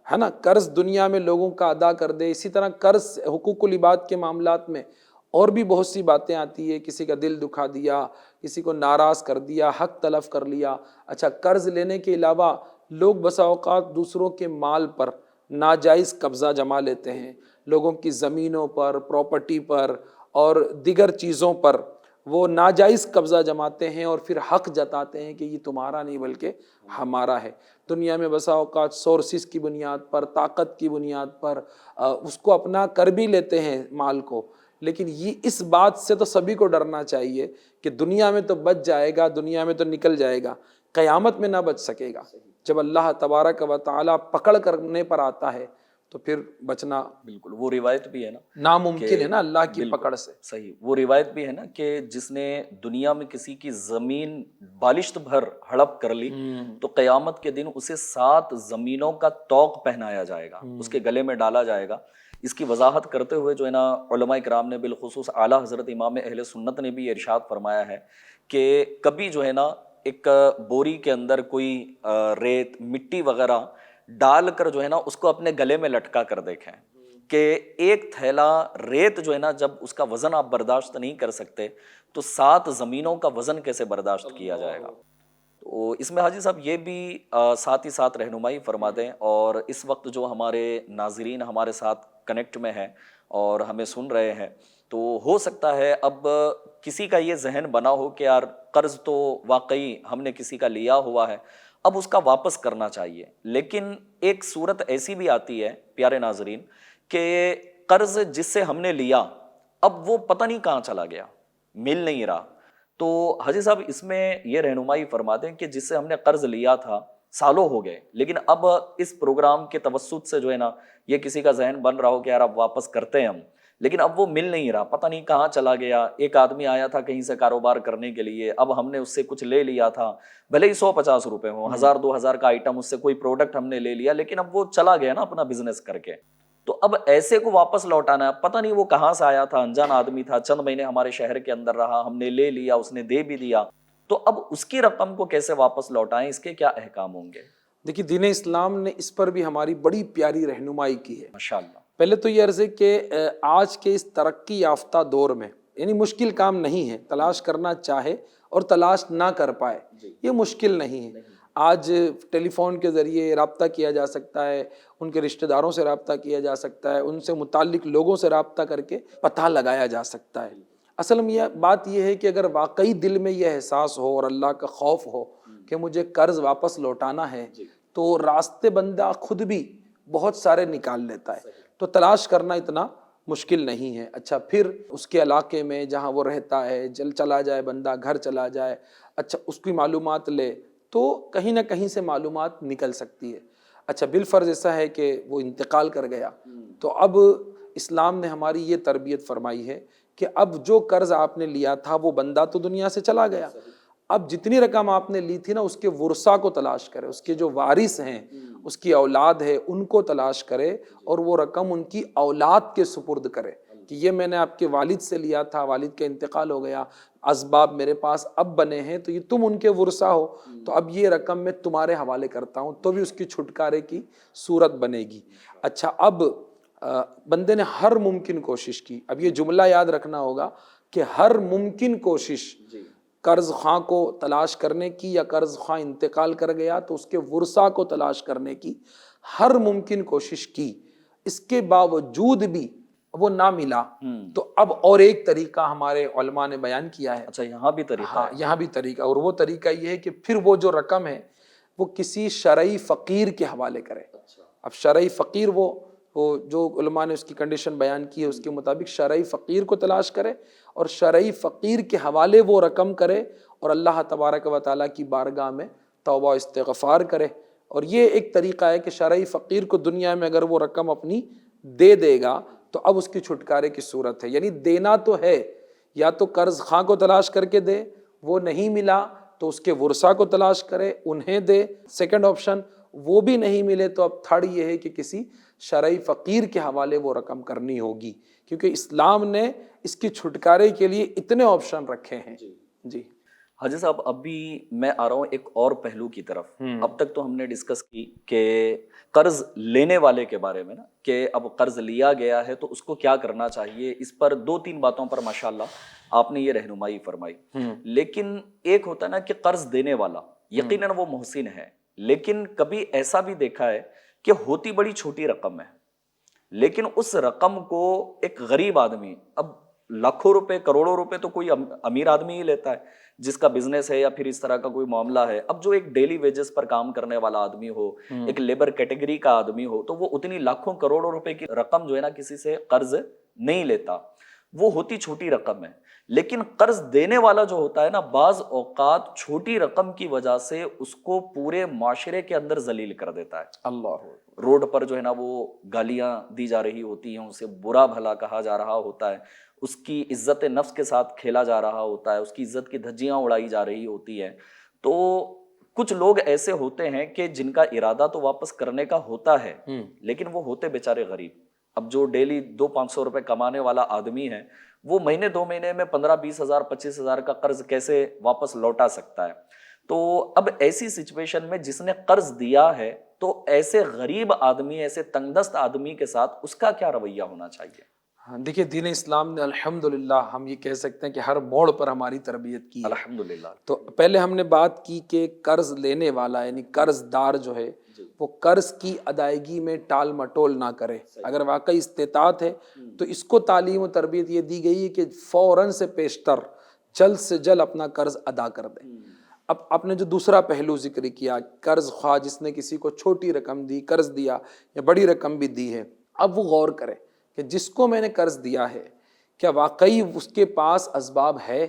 ہے نا. قرض دنیا میں لوگوں کا ادا کر دے. اسی طرح قرض حقوق العباد کے معاملات میں اور بھی بہت سی باتیں آتی ہے، کسی کا دل دکھا دیا، کسی کو ناراض کر دیا، حق تلف کر لیا. اچھا، قرض لینے کے علاوہ لوگ بسا اوقات دوسروں کے مال پر ناجائز قبضہ جما لیتے ہیں لوگوں کی زمینوں پر، پراپرٹی پر اور دیگر چیزوں پر، وہ ناجائز قبضہ جماتے ہیں اور پھر حق جتاتے ہیں کہ یہ تمہارا نہیں بلکہ ہمارا ہے۔ دنیا میں بسا اوقات سورسز کی بنیاد پر، طاقت کی بنیاد پر اس کو اپنا کر بھی لیتے ہیں مال کو، لیکن یہ اس بات سے تو سبھی کو ڈرنا چاہیے کہ دنیا میں تو بچ جائے گا، دنیا میں تو نکل جائے گا، قیامت میں نہ بچ سکے گا۔ جب اللہ تبارک و تعالیٰ پکڑ کرنے پر آتا ہے تو پھر بچنا بالکل، وہ روایت بھی ہے نا ناممکن ہے نا اللہ کی بالکل پکڑ سے۔ صحیح، وہ روایت بھی ہے نا کہ جس نے دنیا میں کسی کی زمین بالشت بھر ہڑپ کر لی تو قیامت کے دن اسے 7 زمینوں کا طوق پہنایا جائے گا، اس کے گلے میں ڈالا جائے گا۔ اس کی وضاحت کرتے ہوئے جو ہے نا علماء کرام نے، بالخصوص اعلیٰ حضرت امام اہل سنت نے بھی ارشاد فرمایا ہے کہ کبھی جو ہے نا ایک بوری کے اندر کوئی ریت، مٹی وغیرہ ڈال کر جو ہے نا اس کو اپنے گلے میں لٹکا کر دیکھیں کہ ایک تھیلا ریت جو ہے نا جب اس کا وزن آپ برداشت نہیں کر سکتے تو 7 زمینوں کا وزن کیسے برداشت کیا جائے گا۔ تو اس میں حاجی صاحب یہ بھی ساتھ ہی ساتھ رہنمائی فرما دیں، اور اس وقت جو ہمارے ناظرین ہمارے ساتھ کنیکٹ میں ہیں اور ہمیں سن رہے ہیں، تو ہو سکتا ہے اب کسی کا یہ ذہن بنا ہو کہ یار قرض تو واقعی ہم نے کسی کا لیا ہوا ہے، اب اس کا واپس کرنا چاہیے، لیکن ایک صورت ایسی بھی آتی ہے پیارے ناظرین کہ قرض جس سے ہم نے لیا اب وہ پتہ نہیں کہاں چلا گیا، مل نہیں رہا۔ تو حاجی صاحب اس میں یہ رہنمائی فرما دیں کہ جس سے ہم نے قرض لیا تھا، سالوں ہو گئے، لیکن اب اس پروگرام کے توسط سے جو ہے نا یہ کسی کا ذہن بن رہا ہو کہ یار اب واپس کرتے ہیں ہم، لیکن اب وہ مل نہیں رہا، پتہ نہیں کہاں چلا گیا۔ ایک آدمی آیا تھا کہیں سے کاروبار کرنے کے لیے، اب ہم نے اس سے کچھ لے لیا تھا، بھلے ہی 150 روپے ہوں، 1000-2000 کا آئٹم، اس سے کوئی پروڈکٹ ہم نے لے لیا، لیکن اب وہ چلا گیا نا اپنا بزنس کر کے۔ تو اب ایسے کو واپس لوٹانا ہے، پتہ نہیں وہ کہاں سے آیا تھا، انجان آدمی تھا، چند مہینے ہمارے شہر کے اندر رہا، ہم نے لے لیا، اس نے دے بھی دیا، تو اب اس کی رقم کو کیسے واپس لوٹائیں، اس کے کیا احکام ہوں گے؟ دیکھیے دین اسلام نے اس پر بھی ہماری بڑی پیاری رہنمائی کی ہے۔ ماشاءاللہ۔ پہلے تو یہ عرض ہے کہ آج کے اس ترقی یافتہ دور میں یعنی مشکل کام نہیں ہے، تلاش کرنا چاہے اور تلاش نہ کر پائے یہ مشکل نہیں ہے۔ آج ٹیلی فون کے ذریعے رابطہ کیا جا سکتا ہے، ان کے رشتہ داروں سے رابطہ کیا جا سکتا ہے، ان سے متعلق لوگوں سے رابطہ کر کے پتہ لگایا جا سکتا ہے۔ اصل میں یہ بات یہ ہے کہ اگر واقعی دل میں یہ احساس ہو اور اللہ کا خوف ہو کہ مجھے قرض واپس لوٹانا ہے تو راستے بندہ خود بھی بہت سارے نکال لیتا ہے، تو تلاش کرنا اتنا مشکل نہیں ہے۔ اچھا پھر اس کے علاقے میں جہاں وہ رہتا ہے چلا جائے بندہ، گھر چلا جائے، اچھا اس کی معلومات لے تو کہیں نہ کہیں سے معلومات نکل سکتی ہے۔ اچھا بالفرض ایسا ہے کہ وہ انتقال کر گیا تو اب اسلام نے ہماری یہ تربیت فرمائی ہے کہ اب جو قرض آپ نے لیا تھا وہ بندہ تو دنیا سے چلا گیا، اب جتنی رقم آپ نے لی تھی نا اس کے ورثہ کو تلاش کرے، اس کے جو وارث ہیں، اس کی اولاد ہے ان کو تلاش کرے اور وہ رقم ان کی اولاد کے سپرد کرے کہ یہ میں نے آپ کے والد سے لیا تھا، والد کا انتقال ہو گیا، اسباب میرے پاس اب بنے ہیں تو یہ تم ان کے ورثہ ہو، تو اب یہ رقم میں تمہارے حوالے کرتا ہوں، تو بھی اس کی چھٹکارے کی صورت بنے گی۔ اچھا اب بندے نے ہر ممکن کوشش کی، اب یہ جملہ یاد رکھنا ہوگا کہ ہر ممکن کوشش قرض خواہ کو تلاش کرنے کی یا قرض خواہ انتقال کر گیا تو اس کے ورثہ کو تلاش کرنے کی ہر ممکن کوشش کی، اس کے باوجود بھی وہ نہ ملا تو اب اور ایک طریقہ ہمارے علماء نے بیان کیا ہے۔ اچھا یہاں بھی طریقہ ہے؟ یہاں بھی طریقہ، اور وہ طریقہ یہ ہے کہ پھر وہ جو رقم ہے وہ کسی شرعی فقیر کے حوالے کرے۔ اب شرعی فقیر وہ جو علماء نے اس کی کنڈیشن بیان کی ہے اس کے مطابق شرعی فقیر کو تلاش کرے اور شرعی فقیر کے حوالے وہ رقم کرے اور اللہ تبارک و تعالیٰ کی بارگاہ میں توبہ استغفار کرے۔ اور یہ ایک طریقہ ہے کہ شرعی فقیر کو دنیا میں اگر وہ رقم اپنی دے دے گا تو اب اس کی چھٹکارے کی صورت ہے، یعنی دینا تو ہے، یا تو قرض خواہ کو تلاش کر کے دے، وہ نہیں ملا تو اس کے ورثہ کو تلاش کرے انہیں دے، سیکنڈ آپشن، وہ بھی نہیں ملے تو اب تھرڈ یہ ہے کہ کسی شرعی فقیر کے حوالے وہ رقم کرنی ہوگی، کیونکہ اسلام نے اس کی چھٹکارے کے لیے اتنے آپشن رکھے ہیں۔ جی حاجی صاحب ابھی میں آ رہا ہوں ایک اور پہلو کی طرف۔ اب تک تو ہم نے ڈسکس کی کہ قرض لینے والے کے بارے میں نا، کہ اب قرض لیا گیا ہے تو اس کو کیا کرنا چاہیے، اس پر 2-3 باتوں پر ماشاءاللہ آپ نے یہ رہنمائی فرمائی۔ لیکن ایک ہوتا ہے نا کہ قرض دینے والا یقیناً وہ محسن ہے، لیکن کبھی ایسا بھی دیکھا ہے کہ ہوتی بڑی چھوٹی رقم ہے، لیکن اس رقم کو ایک غریب آدمی، اب لاکھوں روپے کروڑوں روپے تو کوئی امیر آدمی ہی لیتا ہے جس کا بزنس ہے یا پھر اس طرح کا کوئی معاملہ ہے، اب جو ایک ڈیلی ویجز پر کام کرنے والا آدمی ہو، ایک لیبر کیٹیگری کا آدمی ہو، تو وہ اتنی لاکھوں کروڑوں روپے کی رقم جو ہے نا کسی سے قرض نہیں لیتا، وہ ہوتی چھوٹی رقم ہے۔ لیکن قرض دینے والا جو ہوتا ہے نا، بعض اوقات چھوٹی رقم کی وجہ سے اس کو پورے معاشرے کے اندر ذلیل کر دیتا ہے۔ اللہ، روڈ پر جو ہے نا وہ گالیاں دی جا رہی ہوتی ہیں، اسے برا بھلا کہا جا رہا ہوتا ہے، اس کی عزت نفس کے ساتھ کھیلا جا رہا ہوتا ہے، اس کی عزت کی دھجیاں اڑائی جا رہی ہوتی ہیں۔ تو کچھ لوگ ایسے ہوتے ہیں کہ جن کا ارادہ تو واپس کرنے کا ہوتا ہے، لیکن وہ ہوتے بیچارے غریب۔ اب جو ڈیلی 200-500 روپے کمانے والا آدمی ہے، وہ مہینے 2 مہینے میں 15-20 ہزار 25 ہزار کا قرض کیسے واپس لوٹا سکتا ہے؟ تو اب ایسی سچویشن میں جس نے قرض دیا ہے، تو ایسے غریب آدمی، ایسے تنگ دست آدمی کے ساتھ اس کا کیا رویہ ہونا چاہیے؟ ہاں دیکھیے، دین اسلام نے الحمدللہ ہم یہ کہہ سکتے ہیں کہ ہر موڑ پر ہماری تربیت کی ہے۔ الحمدللہ۔ تو پہلے ہم نے بات کی کہ قرض لینے والا یعنی قرض دار جو ہے وہ قرض کی ادائیگی میں ٹال مٹول نہ کرے۔ اگر واقعی استطاعت ہے تو اس کو تعلیم و تربیت یہ دی گئی ہے کہ فوراً سے پیشتر جلد سے جلد اپنا قرض ادا کر دے۔ اب آپ نے جو دوسرا پہلو ذکر کیا، قرض خواہ جس نے کسی کو چھوٹی رقم دی، قرض دیا یا بڑی رقم بھی دی ہے، اب وہ غور کرے کہ جس کو میں نے قرض دیا ہے کیا واقعی اس کے پاس اسباب ہے؟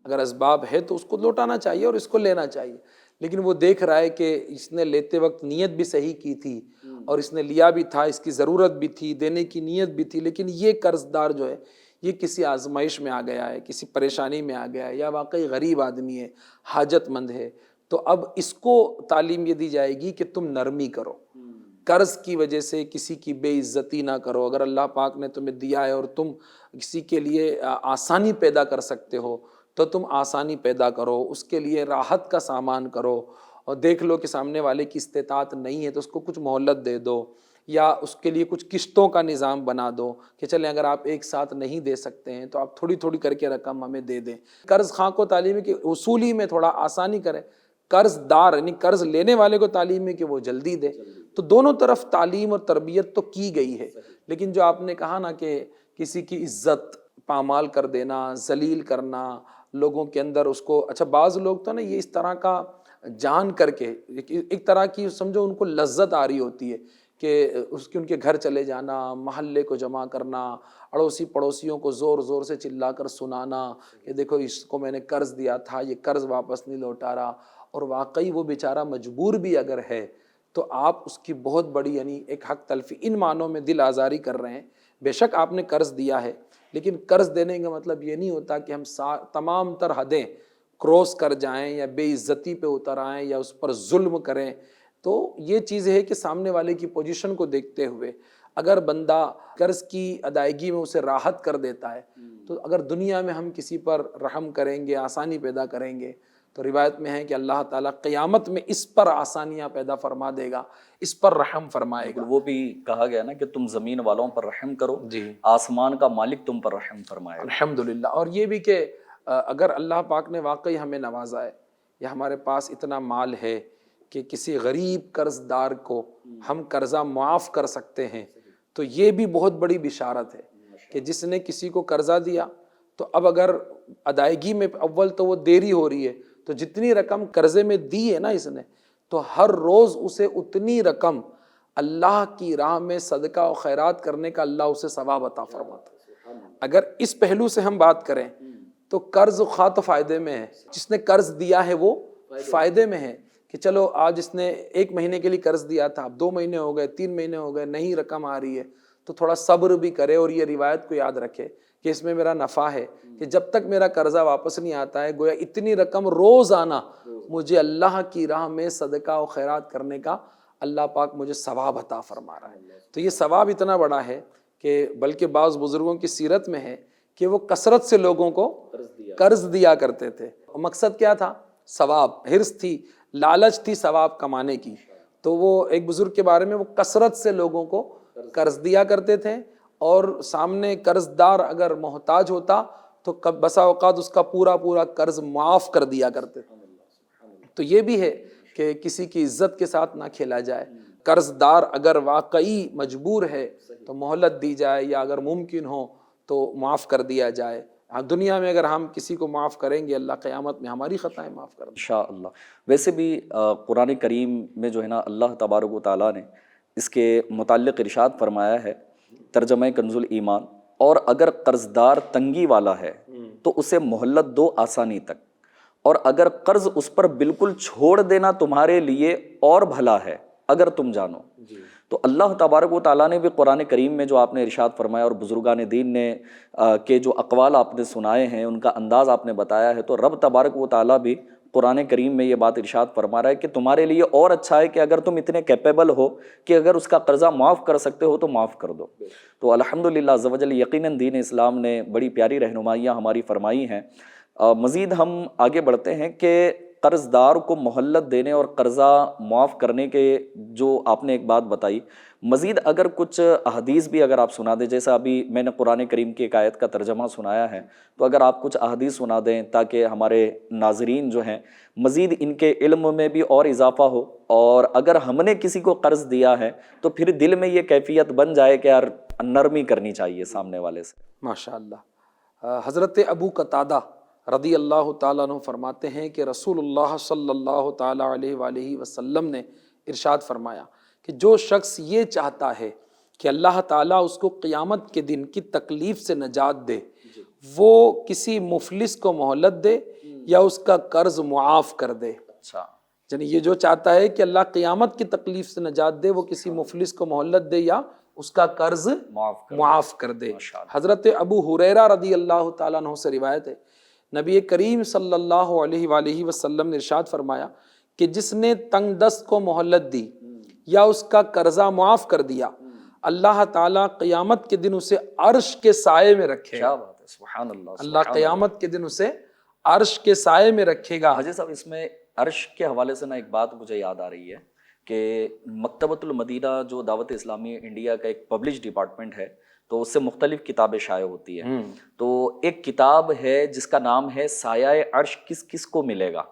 اگر اسباب ہے تو اس کو لوٹانا چاہیے اور اس کو لینا چاہیے۔ لیکن وہ دیکھ رہا ہے کہ اس نے لیتے وقت نیت بھی صحیح کی تھی اور اس نے لیا بھی تھا، اس کی ضرورت بھی تھی، دینے کی نیت بھی تھی، لیکن یہ قرض دار جو ہے یہ کسی آزمائش میں آ گیا ہے، کسی پریشانی میں آ گیا ہے، یا واقعی غریب آدمی ہے، حاجت مند ہے، تو اب اس کو تعلیم یہ دی جائے گی کہ تم نرمی کرو، قرض کی وجہ سے کسی کی بے عزتی نہ کرو۔ اگر اللہ پاک نے تمہیں دیا ہے اور تم کسی کے لیے آسانی پیدا کر سکتے ہو تو تم آسانی پیدا کرو، اس کے لیے راحت کا سامان کرو، اور دیکھ لو کہ سامنے والے کی استطاعت نہیں ہے تو اس کو کچھ مہلت دے دو، یا اس کے لیے کچھ قسطوں کا نظام بنا دو کہ چلیں اگر آپ ایک ساتھ نہیں دے سکتے ہیں تو آپ تھوڑی تھوڑی کر کے رقم ہمیں دے دیں۔ قرض خواہ کو تعلیم ہے کہ وصولی میں تھوڑا آسانی کریں، قرض دار یعنی قرض لینے والے کو تعلیم ہے کہ وہ جلدی دے۔ تو دونوں طرف تعلیم اور تربیت تو کی گئی ہے، لیکن جو آپ نے کہا نا کہ کسی کی عزت پامال کر دینا، ذلیل کرنا، لوگوں کے اندر اس کو، اچھا بعض لوگ تو نا یہ اس طرح کا جان کر کے ایک طرح کی سمجھو ان کو لذت آ رہی ہوتی ہے کہ ان کے گھر چلے جانا، محلے کو جمع کرنا، اڑوسی پڑوسیوں کو زور زور سے چلا کر سنانا کہ دیکھو اس کو میں نے قرض دیا تھا، یہ قرض واپس نہیں لوٹا رہا، اور واقعی وہ بیچارہ مجبور بھی اگر ہے تو آپ اس کی بہت بڑی یعنی ایک حق تلفی ان معنوں میں دل آزاری کر رہے ہیں۔ بے شک آپ نے قرض دیا ہے، لیکن قرض دینے کا مطلب یہ نہیں ہوتا کہ ہم تمام تر حدیں کراس کر جائیں یا بے عزتی پہ اتر آئیں یا اس پر ظلم کریں۔ تو یہ چیز ہے کہ سامنے والے کی پوزیشن کو دیکھتے ہوئے اگر بندہ قرض کی ادائیگی میں اسے راحت کر دیتا ہے، تو اگر دنیا میں ہم کسی پر رحم کریں گے، آسانی پیدا کریں گے، تو روایت میں ہے کہ اللہ تعالیٰ قیامت میں اس پر آسانیاں پیدا فرما دے گا، اس پر رحم فرمائے گا۔ وہ بھی کہا گیا نا کہ تم زمین والوں پر رحم کرو، جی، آسمان کا مالک تم پر رحم فرمائے گا۔ الحمدللہ۔ اور یہ بھی کہ اگر اللہ پاک نے واقعی ہمیں نوازا ہے یا ہمارے پاس اتنا مال ہے کہ کسی غریب قرض دار کو ہم قرضہ معاف کر سکتے ہیں، تو یہ بھی بہت بڑی بشارت ہے کہ جس نے کسی کو قرضہ دیا تو اب اگر ادائیگی میں اول تو وہ دیری ہو رہی ہے، تو جتنی رقم قرضے میں دی ہے نا اس نے، تو ہر روز اسے اتنی رقم اللہ کی راہ میں صدقہ و خیرات کرنے کا اللہ اسے ثواب عطا فرماتا ہے۔ اگر اس پہلو سے ہم بات کریں تو قرض خواہ تو فائدے میں ہے، جس نے قرض دیا ہے وہ فائدے میں ہے کہ چلو آج اس نے 1 مہینے کے لیے قرض دیا تھا، اب 2 مہینے ہو گئے، 3 مہینے ہو گئے، نہیں رقم آ رہی ہے، تو تھوڑا صبر بھی کرے اور یہ روایت کو یاد رکھے کہ اس میں میرا نفع ہے کہ جب تک میرا قرضہ واپس نہیں آتا ہے، گویا اتنی رقم روزانہ مجھے اللہ کی راہ میں صدقہ و خیرات کرنے کا اللہ پاک مجھے ثواب عطا فرما رہا ہے۔ تو یہ ثواب اتنا بڑا ہے کہ بلکہ بعض بزرگوں کی سیرت میں ہے کہ وہ کثرت سے لوگوں کو قرض دیا کرتے تھے۔ مقصد کیا تھا؟ ثواب، حرص تھی، لالچ تھی ثواب کمانے کی۔ تو وہ ایک بزرگ کے بارے میں وہ کثرت سے لوگوں کو قرض دیا کرتے تھے، اور سامنے قرض دار اگر محتاج ہوتا تو بسا اوقات اس کا پورا قرض معاف کر دیا کرتے تھے۔ تو یہ بھی ہے کہ کسی کی عزت کے ساتھ نہ کھیلا جائے، قرض دار اگر واقعی مجبور ہے تو مہلت دی جائے، یا اگر ممکن ہو تو معاف کر دیا جائے۔ دنیا میں اگر ہم کسی کو معاف کریں گے، اللہ قیامت میں ہماری خطائیں معاف کر دیں۔ انشاءاللہ۔ ویسے بھی قرآن کریم میں جو ہے نا اللہ تبارک و تعالیٰ نے اس کے متعلق ارشاد فرمایا ہے، ترجمہ کنز الایمان، اور اگر قرض دار تنگی والا ہے تو اسے مہلت دو آسانی تک، اور اگر قرض اس پر بالکل چھوڑ دینا تمہارے لیے اور بھلا ہے اگر تم جانو۔ تو اللہ تبارک و تعالیٰ نے بھی قرآن کریم میں جو آپ نے ارشاد فرمایا اور بزرگان دین نے کے جو اقوال آپ نے سنائے ہیں، ان کا انداز آپ نے بتایا ہے، تو رب تبارک و تعالیٰ بھی قرآن کریم میں یہ بات ارشاد فرما رہا ہے کہ تمہارے لیے اور اچھا ہے کہ اگر تم اتنے کیپیبل ہو کہ اگر اس کا قرضہ معاف کر سکتے ہو تو معاف کر دو۔ تو الحمدللہ عز و جل یقیناً دین اسلام نے بڑی پیاری رہنمائیاں ہماری فرمائی ہیں۔ مزید ہم آگے بڑھتے ہیں کہ قرض دار کو مہلت دینے اور قرضہ معاف کرنے کے جو آپ نے ایک بات بتائی، مزید اگر کچھ احادیث بھی اگر آپ سنا دیں، جیسا ابھی میں نے قرآن کریم کی ایک آیت کا ترجمہ سنایا ہے، تو اگر آپ کچھ احادیث سنا دیں تاکہ ہمارے ناظرین جو ہیں مزید ان کے علم میں بھی اور اضافہ ہو، اور اگر ہم نے کسی کو قرض دیا ہے تو پھر دل میں یہ کیفیت بن جائے کہ یار نرمی کرنی چاہیے سامنے والے سے۔ ماشاءاللہ۔ حضرت ابو قتادہ رضی اللہ تعالیٰ عنہ فرماتے ہیں کہ رسول اللہ صلی اللہ تعالیٰ علیہ وآلہ وسلم نے ارشاد فرمایا کہ جو شخص یہ چاہتا ہے کہ اللہ تعالیٰ اس کو قیامت کے دن کی تکلیف سے نجات دے، وہ کسی مفلس کو مہلت دے یا اس کا قرض معاف کر دے۔ اچھا، یعنی یہ جو چاہتا ہے کہ اللہ قیامت کی تکلیف سے نجات دے، وہ کسی مفلس کو مہلت دے یا اس کا قرض معاف کر دے۔ حضرت ابو ہریرہ رضی اللہ تعالیٰ عنہ سے روایت ہے، نبی کریم صلی اللہ علیہ وآلہ وسلم نے ارشاد فرمایا کہ جس نے تنگ دست کو مہلت دی یا اس کا قرضہ معاف کر دیا، اللہ تعالیٰ قیامت کے دن اسے عرش کے سائے میں رکھے گا۔ کیا بات ہے، سبحان اللہ۔ اللہ قیامت کے دن اسے عرش کے سائے میں رکھے گا۔ حاجی صاحب، اس میں عرش کے حوالے سے نا ایک بات مجھے یاد آ رہی ہے کہ مکتبۃ المدینہ جو دعوت اسلامی انڈیا کا ایک پبلش ڈپارٹمنٹ ہے، تو اس سے مختلف کتابیں شائع ہوتی ہیں، تو ایک کتاب ہے جس کا نام ہے سایہ عرش کس کس کو ملے گا۔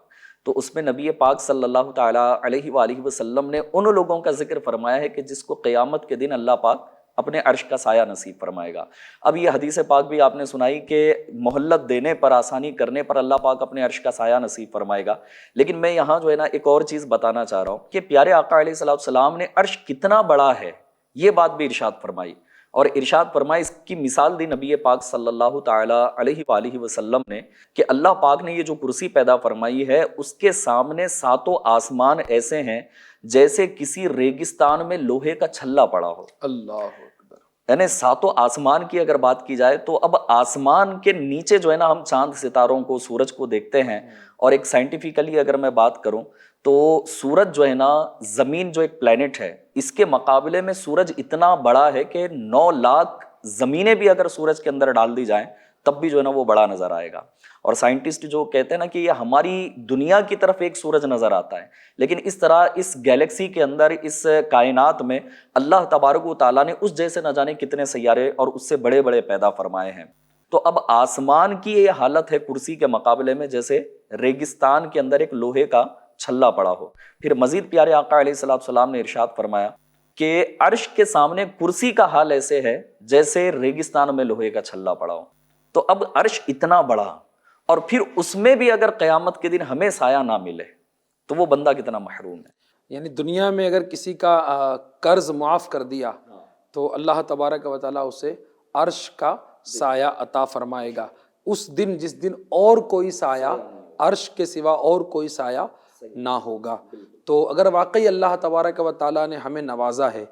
تو اس میں نبی پاک صلی اللہ تعالیٰ علیہ وآلہ وسلم نے ان لوگوں کا ذکر فرمایا ہے کہ جس کو قیامت کے دن اللہ پاک اپنے عرش کا سایہ نصیب فرمائے گا۔ اب یہ حدیث پاک بھی آپ نے سنائی کہ مہلت دینے پر، آسانی کرنے پر اللہ پاک اپنے عرش کا سایہ نصیب فرمائے گا، لیکن میں یہاں جو ہے نا ایک اور چیز بتانا چاہ رہا ہوں کہ پیارے آقا علیہ السلام نے عرش کتنا بڑا ہے یہ بات بھی ارشاد فرمائی، اور ارشاد فرمائی اس کی مثال دی نبی پاک صلی اللہ تعالیٰ علیہ وآلہ وسلم نے کہ اللہ پاک نے یہ جو کرسی پیدا فرمائی ہے اس کے سامنے ساتوں آسمان ایسے ہیں جیسے کسی ریگستان میں لوہے کا چھلا پڑا ہو۔ اللہ اکبر۔ یعنی ساتوں آسمان کی اگر بات کی جائے تو اب آسمان کے نیچے جو ہے نا ہم چاند ستاروں کو، سورج کو دیکھتے ہیں، اور ایک سائنٹیفیکلی اگر میں بات کروں تو سورج جو ہے نا، زمین جو ایک پلینٹ ہے، اس کے مقابلے میں سورج اتنا بڑا ہے کہ 9 لاکھ زمینیں بھی اگر سورج کے اندر ڈال دی جائیں تب بھی جو ہے نا وہ بڑا نظر آئے گا۔ اور سائنٹسٹ جو کہتے ہیں نا کہ یہ ہماری دنیا کی طرف ایک سورج نظر آتا ہے، لیکن اس طرح اس گیلیکسی کے اندر، اس کائنات میں اللہ تبارک و تعالیٰ نے اس جیسے نہ جانے کتنے سیارے اور اس سے بڑے بڑے پیدا فرمائے ہیں۔ تو اب آسمان کی یہ حالت ہے کرسی کے مقابلے میں جیسے ریگستان کے اندر ایک لوہے کا چھلا پڑا ہو۔ پھر مزید پیارے آقا علیہ السلام نے ارشاد فرمایا کہ عرش کے سامنے کرسی کا حال ایسے ہے جیسے ریگستان میں لوہے کا چھلا پڑا ہو۔ تو اب عرش اتنا بڑا، اور پھر اس میں بھی اگر قیامت کے دن ہمیں سایہ نہ ملے تو وہ بندہ کتنا محروم ہے۔ یعنی دنیا میں اگر کسی کا قرض معاف کر دیا تو اللہ تبارک و تعالیٰ اسے عرش کا سایہ عطا فرمائے گا اس دن، جس دن اور کوئی سایہ عرش کے سوا اور کوئی سایہ نہ ہوگا۔ تو اگر واقعی اللہ تبارک و تعالیٰ نے ہمیں نوازا ہے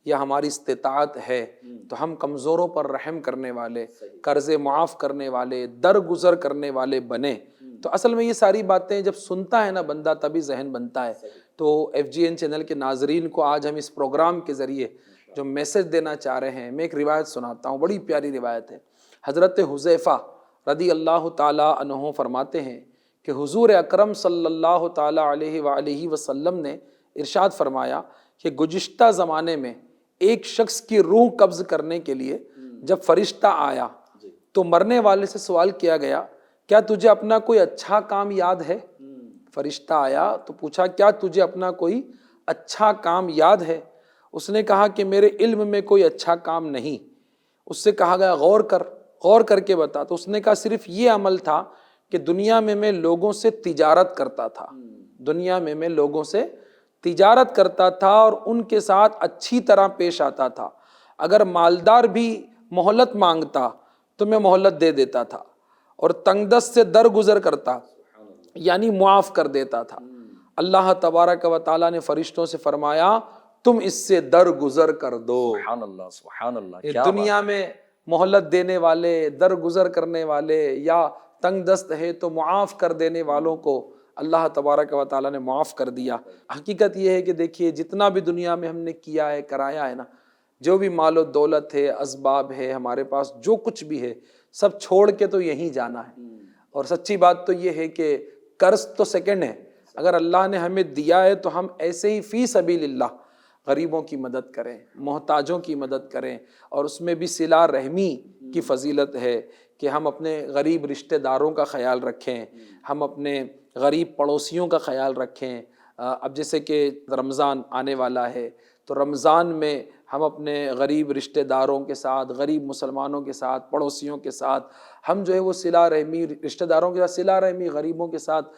یا ہماری استطاعت ہے تو ہم کمزوروں پر رحم کرنے والے، قرض معاف کرنے والے، درگزر کرنے والے بنے۔ تو اصل میں یہ ساری باتیں جب سنتا ہے نا بندہ تبھی ذہن بنتا ہے۔ تو FGN چینل کے ناظرین کو آج ہم اس پروگرام کے ذریعے جو میسج دینا چاہ رہے ہیں، میں ایک روایت سناتا ہوں، بڑی پیاری روایت ہے۔ حضرت حذیفہ رضی اللہ تعالیٰ عنہ فرماتے ہیں کہ حضور اکرم صلی اللہ تعالیٰ علیہ وآلہ وسلم نے ارشاد فرمایا کہ گزشتہ زمانے میں ایک شخص کی روح قبض کرنے کے لیے جب فرشتہ آیا تو مرنے والے سے سوال کیا گیا، کیا تجھے اپنا کوئی اچھا کام یاد ہے؟ فرشتہ آیا تو پوچھا، کیا تجھے اپنا کوئی اچھا کام یاد ہے؟ اس نے کہا کہ میرے علم میں کوئی اچھا کام نہیں. اس سے کہا گیا غور کر کے بتا. تو اس نے کہا صرف یہ عمل تھا کہ دنیا میں لوگوں سے تجارت کرتا تھا. دنیا میں لوگوں سے تجارت کرتا تھا اور ان کے ساتھ اچھی طرح پیش آتا تھا. اگر مالدار بھی مہلت مانگتا تو میں مہلت دے دیتا تھا، اور تنگ دست سے درگزر کرتا یعنی معاف کر دیتا تھا. اللہ تبارک و تعالیٰ نے فرشتوں سے فرمایا تم اس سے درگزر کر دو. سبحان اللہ سبحان اللہ. یہ کیا دنیا میں مہلت دینے والے، درگزر کرنے والے، یا تنگ دست ہے تو معاف کر دینے والوں کو اللہ تبارک و تعالیٰ نے معاف کر دیا. حقیقت یہ ہے کہ دیکھیے جتنا بھی دنیا میں ہم نے کیا ہے، کرایا ہے نا، جو بھی مال و دولت ہے، اسباب ہے ہمارے پاس، جو کچھ بھی ہے سب چھوڑ کے تو یہیں جانا ہے. اور سچی بات تو یہ ہے کہ قرض تو سیکنڈ ہے. اگر اللہ نے ہمیں دیا ہے تو ہم ایسے ہی فی سبیل اللہ غریبوں کی مدد کریں، محتاجوں کی مدد کریں. اور اس میں بھی صلہ رحمی کی فضیلت ہے کہ ہم اپنے غریب رشتہ داروں کا خیال رکھیں، ہم اپنے غریب پڑوسیوں کا خیال رکھیں. اب جیسے کہ رمضان آنے والا ہے تو رمضان میں ہم اپنے غریب رشتہ داروں کے ساتھ، غریب مسلمانوں کے ساتھ، پڑوسیوں کے ساتھ ہم جو ہے وہ صلہ رحمی، رشتہ داروں کے ساتھ صلہ رحمی، غریبوں کے ساتھ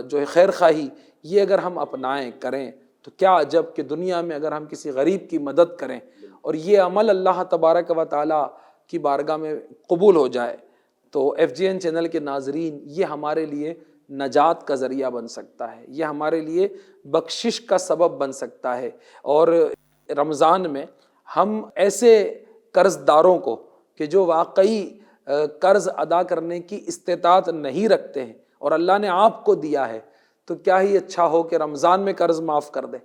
جو ہے خیر خواہی، یہ اگر ہم اپنائیں کریں تو کیا عجب کہ دنیا میں اگر ہم کسی غریب کی مدد کریں اور یہ عمل اللہ تبارک و تعالیٰ کی بارگاہ میں قبول ہو جائے تو FGN چینل کے ناظرین یہ ہمارے لیے نجات کا ذریعہ بن سکتا ہے، یہ ہمارے لیے بخشش کا سبب بن سکتا ہے. اور رمضان میں ہم ایسے قرض داروں کو کہ جو واقعی قرض ادا کرنے کی استطاعت نہیں رکھتے ہیں اور اللہ نے آپ کو دیا ہے، تو کیا ہی اچھا ہو کہ رمضان میں قرض معاف کر دیں.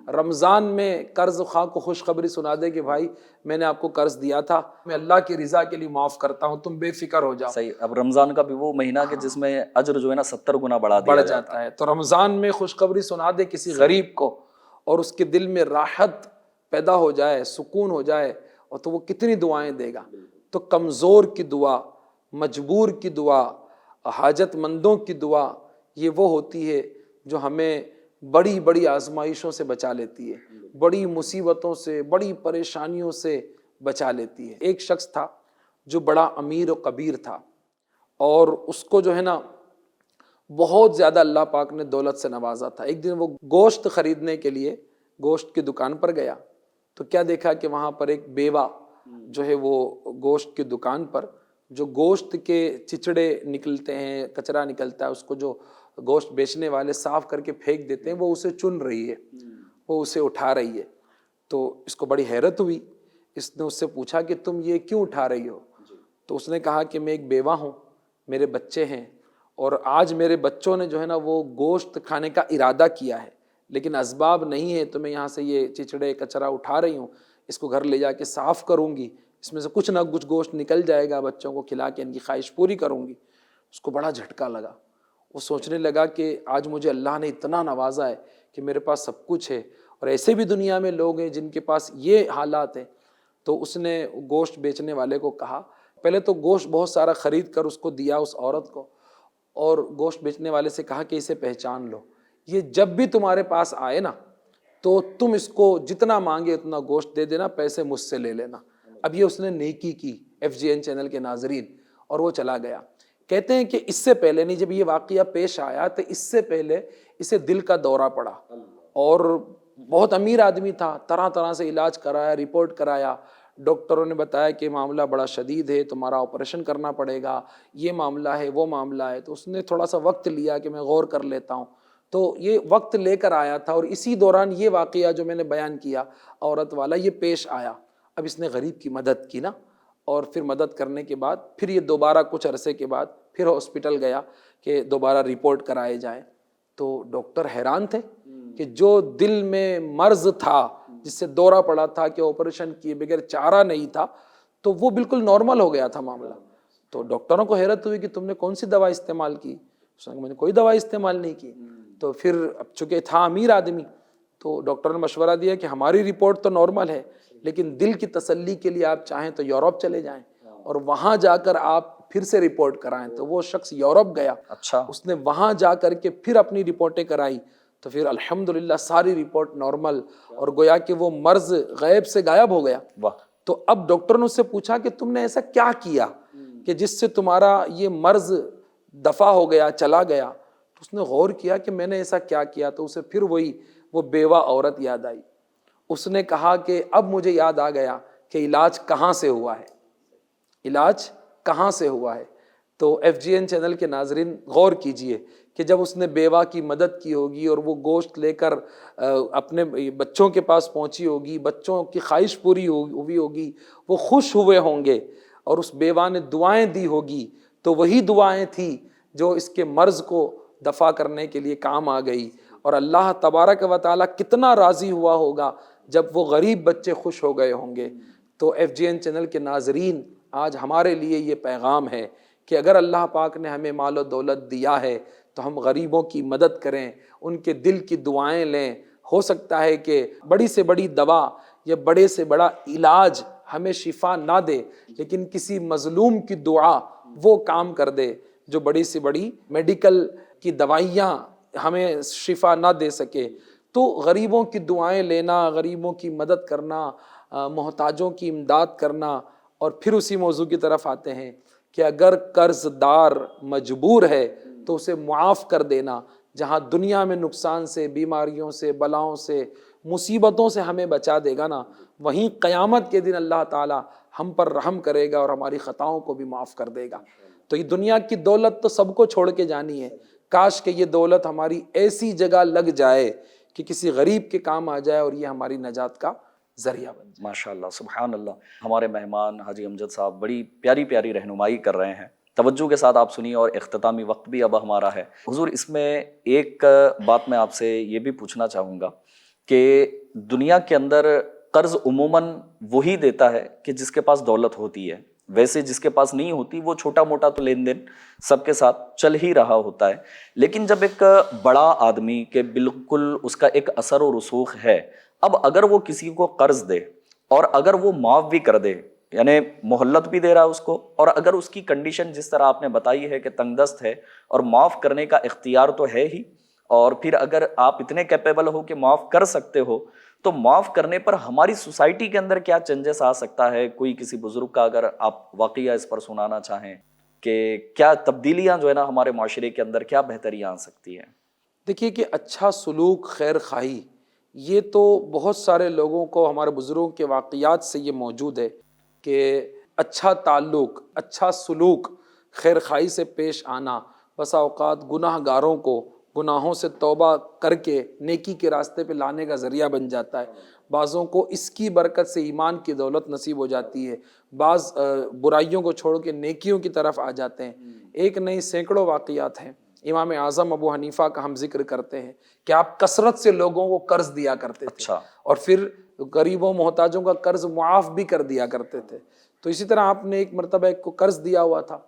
رمضان میں قرض خواہ کو خوشخبری سنا دے کہ بھائی میں نے آپ کو قرض دیا تھا، میں اللہ کی رضا کے لیے معاف کرتا ہوں، تم بے فکر ہو جاؤ. صحیح. اب رمضان کا بھی وہ مہینہ کہ جس میں اجر جو ہے نا 70 گنا بڑھ جاتا ہے. تو رمضان میں خوشخبری سنا دے کسی غریب کو اور اس کے دل میں راحت پیدا ہو جائے، سکون ہو جائے، اور تو وہ کتنی دعائیں دے گا. تو کمزور کی دعا، مجبور کی دعا، حاجت مندوں کی دعا، یہ وہ ہوتی ہے جو ہمیں بڑی بڑی آزمائشوں سے بچا لیتی ہے، بڑی مصیبتوں سے، بڑی پریشانیوں سے بچا لیتی ہے. ایک شخص تھا جو بڑا امیر و کبیر تھا، اور اس کو جو ہے نا بہت زیادہ اللہ پاک نے دولت سے نوازا تھا. ایک دن وہ گوشت خریدنے کے لیے گوشت کی دکان پر گیا تو کیا دیکھا کہ وہاں پر ایک بیوہ جو ہے وہ گوشت کی دکان پر جو گوشت کے چچڑے نکلتے ہیں، کچرا نکلتا ہے، اس کو جو گوشت بیچنے والے صاف کر کے پھینک دیتے ہیں، وہ اسے چن رہی ہے، وہ اسے اٹھا رہی ہے. تو اس کو بڑی حیرت ہوئی. اس نے اس سے پوچھا کہ تم یہ کیوں اٹھا رہی ہو؟ تو اس نے کہا کہ میں ایک بیوہ ہوں، میرے بچے ہیں، اور آج میرے بچوں نے جو ہے نا وہ گوشت کھانے کا ارادہ کیا ہے، لیکن اسباب نہیں ہے، تو میں یہاں سے یہ چچڑے کچرا اٹھا رہی ہوں، اس کو گھر لے جا کے صاف کروں گی، اس میں سے کچھ نہ کچھ گوشت نکل جائے گا، بچوں کو کھلا کے ان کی خواہش پوری کروں گی. اس کو بڑا جھٹکا لگا. وہ سوچنے لگا کہ آج مجھے اللہ نے اتنا نوازا ہے کہ میرے پاس سب کچھ ہے، اور ایسے بھی دنیا میں لوگ ہیں جن کے پاس یہ حالات ہیں. تو اس نے گوشت بیچنے والے کو کہا، پہلے تو گوشت بہت سارا خرید کر اس کو دیا اس عورت کو، اور گوشت بیچنے والے سے کہا کہ اسے پہچان لو، یہ جب بھی تمہارے پاس آئے نا تو تم اس کو جتنا مانگے اتنا گوشت دے دینا، پیسے مجھ سے لے لینا. اب یہ اس نے نیکی کی FGN چینل کے ناظرین، اور وہ چلا گیا. کہتے ہیں کہ اس سے پہلے نہیں، جب یہ واقعہ پیش آیا تو اس سے پہلے اسے دل کا دورہ پڑا، اور بہت امیر آدمی تھا، طرح طرح سے علاج کرایا، رپورٹ کرایا. ڈاکٹروں نے بتایا کہ معاملہ بڑا شدید ہے، تمہارا آپریشن کرنا پڑے گا، یہ معاملہ ہے، وہ معاملہ ہے. تو اس نے تھوڑا سا وقت لیا کہ میں غور کر لیتا ہوں. تو یہ وقت لے کر آیا تھا، اور اسی دوران یہ واقعہ جو میں نے بیان کیا عورت والا یہ پیش آیا. اب اس نے غریب کی مدد کی نا، اور پھر مدد کرنے کے بعد پھر یہ دوبارہ کچھ عرصے کے بعد پھر ہاسپٹل گیا کہ دوبارہ رپورٹ کرائے جائیں. تو ڈاکٹر حیران تھے کہ جو دل میں مرض تھا، جس سے دورہ پڑا تھا کہ آپریشن کیے بغیر چارہ نہیں تھا، تو وہ بالکل نارمل ہو گیا تھا معاملہ. تو ڈاکٹروں کو حیرت ہوئی کہ تم نے کون سی دوا استعمال کی؟ اس نے کہا میں نے کوئی دوا استعمال نہیں کی. تو پھر اب چونکہ تھا امیر آدمی تو ڈاکٹر نے مشورہ دیا کہ ہماری رپورٹ تو نارمل ہے، لیکن دل کی تسلی کے لیے آپ چاہیں تو یورپ چلے جائیں اور وہاں جا کر آپ پھر سے رپورٹ کرائیں. تو وہ شخص یورپ گیا. اچھا. اس نے وہاں جا کر کے پھر اپنی رپورٹیں کرائی تو پھر الحمدللہ ساری رپورٹ نارمل، اور گویا کہ وہ مرض غیب سے غائب ہو گیا۔ واہ، تو اب ڈاکٹر نے اس سے پوچھا کہ تم نے ایسا کیا کیا کہ جس سے تمہارا یہ مرض دفع ہو گیا، چلا گیا؟ تو اس نے غور کیا کہ میں نے ایسا کیا کیا، تو اسے پھر وہ بیوہ عورت یاد آئی۔ اس نے کہا کہ اب مجھے یاد آ گیا کہ علاج کہاں سے ہوا ہے، علاج کہاں سے ہوا ہے۔ تو FGN چینل کے ناظرین غور کیجئے کہ جب اس نے بیوہ کی مدد کی ہوگی اور وہ گوشت لے کر اپنے بچوں کے پاس پہنچی ہوگی، بچوں کی خواہش پوری ہوئی ہوگی، وہ خوش ہوئے ہوں گے، اور اس بیوہ نے دعائیں دی ہوگی، تو وہی دعائیں تھیں جو اس کے مرض کو دفع کرنے کے لیے کام آ گئی۔ اور اللہ تبارک و تعالیٰ کتنا راضی ہوا ہوگا جب وہ غریب بچے خوش ہو گئے ہوں گے۔ تو FGN چینل کے ناظرین، آج ہمارے لیے یہ پیغام ہے کہ اگر اللہ پاک نے ہمیں مال و دولت دیا ہے تو ہم غریبوں کی مدد کریں، ان کے دل کی دعائیں لیں۔ ہو سکتا ہے کہ بڑی سے بڑی دوا یا بڑے سے بڑا علاج ہمیں شفا نہ دے، لیکن کسی مظلوم کی دعا وہ کام کر دے جو بڑی سے بڑی میڈیکل کی دوائیاں ہمیں شفا نہ دے سکے۔ تو غریبوں کی دعائیں لینا، غریبوں کی مدد کرنا، محتاجوں کی امداد کرنا۔ اور پھر اسی موضوع کی طرف آتے ہیں کہ اگر قرض دار مجبور ہے تو اسے معاف کر دینا۔ جہاں دنیا میں نقصان سے، بیماریوں سے، بلاؤں سے، مصیبتوں سے ہمیں بچا دے گا نا، وہیں قیامت کے دن اللہ تعالی ہم پر رحم کرے گا اور ہماری خطاؤں کو بھی معاف کر دے گا۔ تو یہ دنیا کی دولت تو سب کو چھوڑ کے جانی ہے، کاش کہ یہ دولت ہماری ایسی جگہ لگ جائے کہ کسی غریب کے کام آ جائے اور یہ ہماری نجات کا ذریعہ بن جائے۔ ماشاءاللہ، سبحان اللہ۔ ہمارے مہمان حاجی امجد صاحب بڑی پیاری پیاری رہنمائی کر رہے ہیں، توجہ کے ساتھ آپ سنیے، اور اختتامی وقت بھی اب ہمارا ہے۔ حضور، اس میں ایک بات میں آپ سے یہ بھی پوچھنا چاہوں گا کہ دنیا کے اندر قرض عموماً وہی دیتا ہے کہ جس کے پاس دولت ہوتی ہے، ویسے جس کے پاس نہیں ہوتی وہ چھوٹا موٹا تو لین دین سب کے ساتھ چل ہی رہا ہوتا ہے، لیکن جب ایک بڑا آدمی کہ بالکل اس کا ایک اثر و رسوخ ہے، اب اگر وہ کسی کو قرض دے اور اگر وہ معاف بھی کر دے، یعنی مہلت بھی دے رہا ہے اس کو، اور اگر اس کی کنڈیشن جس طرح آپ نے بتائی ہے کہ تنگ دست ہے اور معاف کرنے کا اختیار تو ہے ہی، اور پھر اگر آپ اتنے کیپیبل ہو کہ معاف کر سکتے ہو، تو معاف کرنے پر ہماری سوسائٹی کے اندر کیا چینجز آ سکتا ہے؟ کوئی کسی بزرگ کا اگر آپ واقعہ اس پر سنانا چاہیں کہ کیا تبدیلیاں جو ہے نا ہمارے معاشرے کے اندر کیا بہتریاں آ سکتی ہیں؟ دیکھیے کہ اچھا سلوک، خیر خواہی، یہ تو بہت سارے لوگوں کو ہمارے بزرگوں کے واقعات سے یہ موجود ہے کہ اچھا تعلق، اچھا سلوک، خیر خواہی سے پیش آنا بسا اوقات گناہ گاروں کو گناہوں سے توبہ کر کے نیکی کے راستے پہ لانے کا ذریعہ بن جاتا ہے۔ بعضوں کو اس کی برکت سے ایمان کی دولت نصیب ہو جاتی ہے، بعض برائیوں کو چھوڑ کے نیکیوں کی طرف آ جاتے ہیں۔ ایک نہیں سینکڑوں واقعات ہیں۔ امام اعظم ابو حنیفہ کا ہم ذکر کرتے ہیں کہ آپ کثرت سے لوگوں کو قرض دیا کرتے تھے، اچھا، اور پھر غریبوں محتاجوں کا قرض معاف بھی کر دیا کرتے تھے۔ تو اسی طرح آپ نے ایک مرتبہ ایک کو قرض دیا ہوا تھا،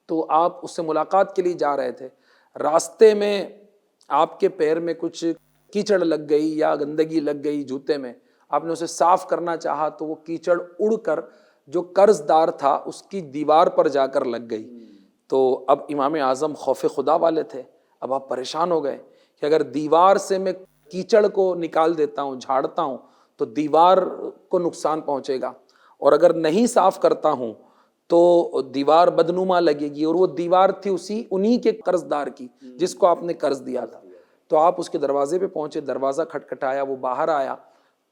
تو آپ اس سے ملاقات کے لیے جا رہے تھے، راستے میں آپ کے پیر میں کچھ کیچڑ لگ گئی یا گندگی لگ گئی جوتے میں، آپ نے اسے صاف کرنا چاہا تو وہ کیچڑ اڑ کر جو قرض دار تھا اس کی دیوار پر جا کر لگ گئی۔ تو اب امام اعظم خوف خدا والے تھے، اب آپ پریشان ہو گئے کہ اگر دیوار سے میں کیچڑ کو نکال دیتا ہوں، جھاڑتا ہوں، تو دیوار کو نقصان پہنچے گا، اور اگر نہیں صاف کرتا ہوں تو دیوار بدنما لگے گی، اور وہ دیوار تھی انہی کے قرض دار کی جس کو آپ نے قرض دیا تھا۔ تو آپ اس کے دروازے پہ پہنچے، دروازہ کھٹکھٹایا، وہ باہر آیا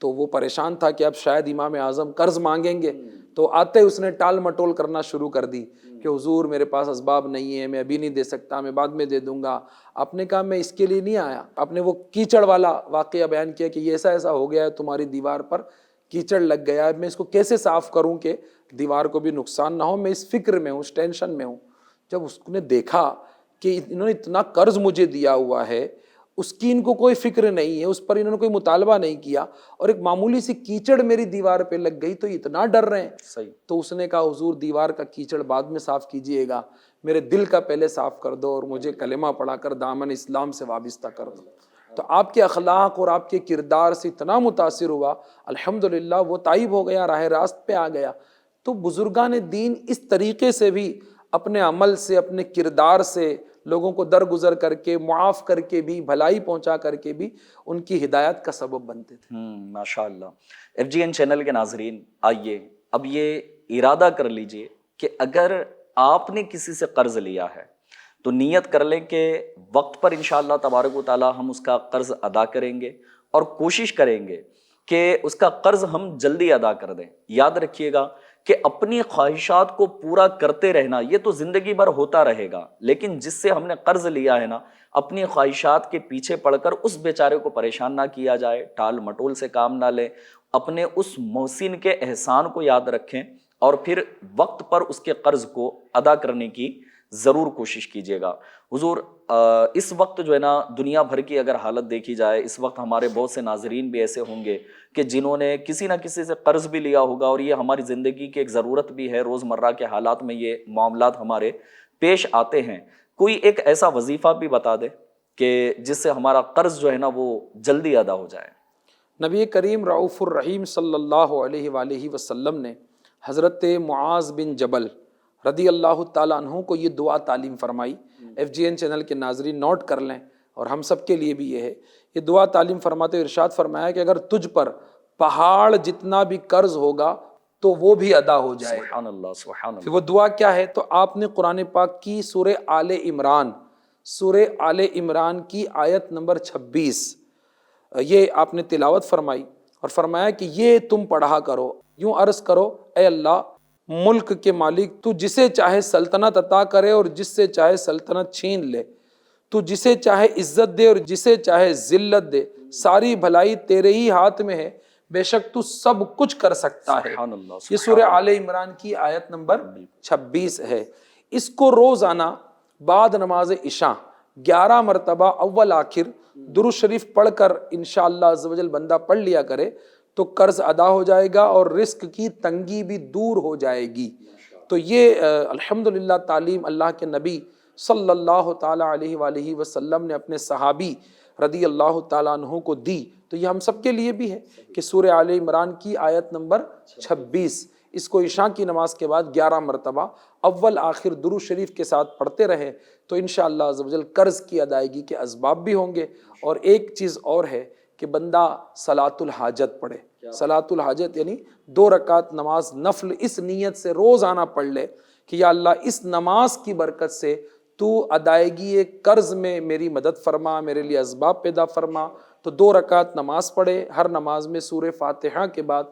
تو وہ پریشان تھا کہ اب شاید امام اعظم قرض مانگیں گے، تو آتے اس نے ٹال مٹول کرنا شروع کر دی کہ حضور میرے پاس اسباب نہیں ہے، میں ابھی نہیں دے سکتا، میں بعد میں دے دوں گا۔ آپ نے کہا میں اس کے لیے نہیں آیا۔ آپ نے وہ کیچڑ والا واقعہ بیان کیا کہ یہ ایسا ہو گیا ہے، تمہاری دیوار پر کیچڑ لگ گیا ہے، میں اس کو کیسے صاف کروں کہ دیوار کو بھی نقصان نہ ہو، میں اس فکر میں ہوں، اس ٹینشن میں ہوں۔ جب اس نے دیکھا کہ انہوں نے اتنا قرض مجھے دیا ہوا ہے، اس کی ان کو کوئی فکر نہیں ہے، اس پر انہوں نے کوئی مطالبہ نہیں کیا، اور ایک معمولی سی کیچڑ میری دیوار پہ لگ گئی تو اتنا ڈر رہے ہیں۔ صحیح۔ تو اس نے کہا حضور دیوار کا کیچڑ بعد میں صاف کیجئے گا، میرے دل کا پہلے صاف کر دو اور مجھے کلمہ پڑھا کر دامن اسلام سے وابستہ کر دو۔ تو آپ کے اخلاق اور آپ کے کردار سے اتنا متاثر ہوا، الحمدللہ وہ تائب ہو گیا، راہ راست پہ آ گیا۔ تو بزرگان دین اس طریقے سے بھی اپنے عمل سے، اپنے کردار سے لوگوں کو درگزر کر کے، معاف کر کے بھی، بھلائی پہنچا کر کے بھی ان کی ہدایت کا سبب بنتے تھے۔ ماشاء اللہ۔ FGN چینل کے ناظرین، آئیے اب یہ ارادہ کر لیجئے کہ اگر آپ نے کسی سے قرض لیا ہے تو نیت کر لیں کہ وقت پر انشاءاللہ تبارک و تعالی ہم اس کا قرض ادا کریں گے، اور کوشش کریں گے کہ اس کا قرض ہم جلدی ادا کر دیں۔ یاد رکھیے گا کہ اپنی خواہشات کو پورا کرتے رہنا یہ تو زندگی بھر ہوتا رہے گا، لیکن جس سے ہم نے قرض لیا ہے نا، اپنی خواہشات کے پیچھے پڑ کر اس بیچارے کو پریشان نہ کیا جائے، ٹال مٹول سے کام نہ لیں، اپنے اس محسن کے احسان کو یاد رکھیں اور پھر وقت پر اس کے قرض کو ادا کرنے کی ضرور کوشش کیجیے گا۔ حضور اس وقت جو ہے نا دنیا بھر کی اگر حالت دیکھی جائے، اس وقت ہمارے بہت سے ناظرین بھی ایسے ہوں گے کہ جنہوں نے کسی نہ کسی سے قرض بھی لیا ہوگا، اور یہ ہماری زندگی کی ایک ضرورت بھی ہے، روزمرہ کے حالات میں یہ معاملات ہمارے پیش آتے ہیں۔ کوئی ایک ایسا وظیفہ بھی بتا دے کہ جس سے ہمارا قرض جو ہے نا وہ جلدی ادا ہو جائے۔ نبی کریم رؤوف الرحیم صلی اللہ علیہ وآلہ وسلم نے حضرت معاذ بن جبل رضی اللہ تعالیٰ عنہ کو یہ دعا تعلیم فرمائی۔ FGN چینل کے ناظرین نوٹ کر لیں، اور ہم سب کے لیے بھی یہ ہے، یہ دعا تعلیم فرماتے ہوئے ارشاد فرمایا کہ اگر تجھ پر پہاڑ جتنا بھی قرض ہوگا تو وہ بھی ادا ہو جائے۔ سبحان اللہ، سبحان پھر اللہ۔ وہ دعا کیا ہے؟ تو آپ نے قرآن پاک کی سورہ آل عمران کی آیت نمبر 26 یہ آپ نے تلاوت فرمائی، اور فرمایا کہ یہ تم پڑھا کرو، یوں عرض کرو، اے اللہ ملک کے مالک، تو جسے چاہے سلطنت عطا کرے اور جس سے چاہے سلطنت چھین لے، تو جسے چاہے عزت دے اور جسے چاہے ذلت دے، ساری بھلائی تیرے ہی ہاتھ میں ہے، بے شک تو سب کچھ کر سکتا ہے۔ سبحان اللہ، یہ سورہ آل عمران کی آیت نمبر 26 ہے۔ اس کو روزانہ بعد نماز عشاء 11 مرتبہ اول آخر درود شریف پڑھ کر انشاءاللہ عز و جل بندہ پڑھ لیا کرے تو قرض ادا ہو جائے گا اور رزق کی تنگی بھی دور ہو جائے گی۔ تو یہ الحمدللہ تعلیم اللہ کے نبی صلی اللہ تعالیٰ علیہ وآلہ وسلم نے اپنے صحابی رضی اللہ تعالیٰ عنہ کو دی، تو یہ ہم سب کے لیے بھی ہے کہ سورہ آل عمران کی آیت نمبر 26 اس کو عشاء کی نماز کے بعد 11 مرتبہ اول آخر درود شریف کے ساتھ پڑھتے رہیں تو انشاءاللہ عز و جل قرض کی ادائیگی کے اسباب بھی ہوں گے۔ اور ایک چیز اور ہے کہ بندہ صلاۃ الحاجت پڑھے۔ صلاۃ الحاجت یعنی 2 رکعت نماز نفل اس نیت سے روزانہ پڑھ لے کہ یا اللہ اس نماز کی برکت سے تو ادائیگی قرض میں میری مدد فرما، میرے لیے اسباب پیدا فرما۔ تو 2 رکعت نماز پڑھے، ہر نماز میں سورہ فاتحہ کے بعد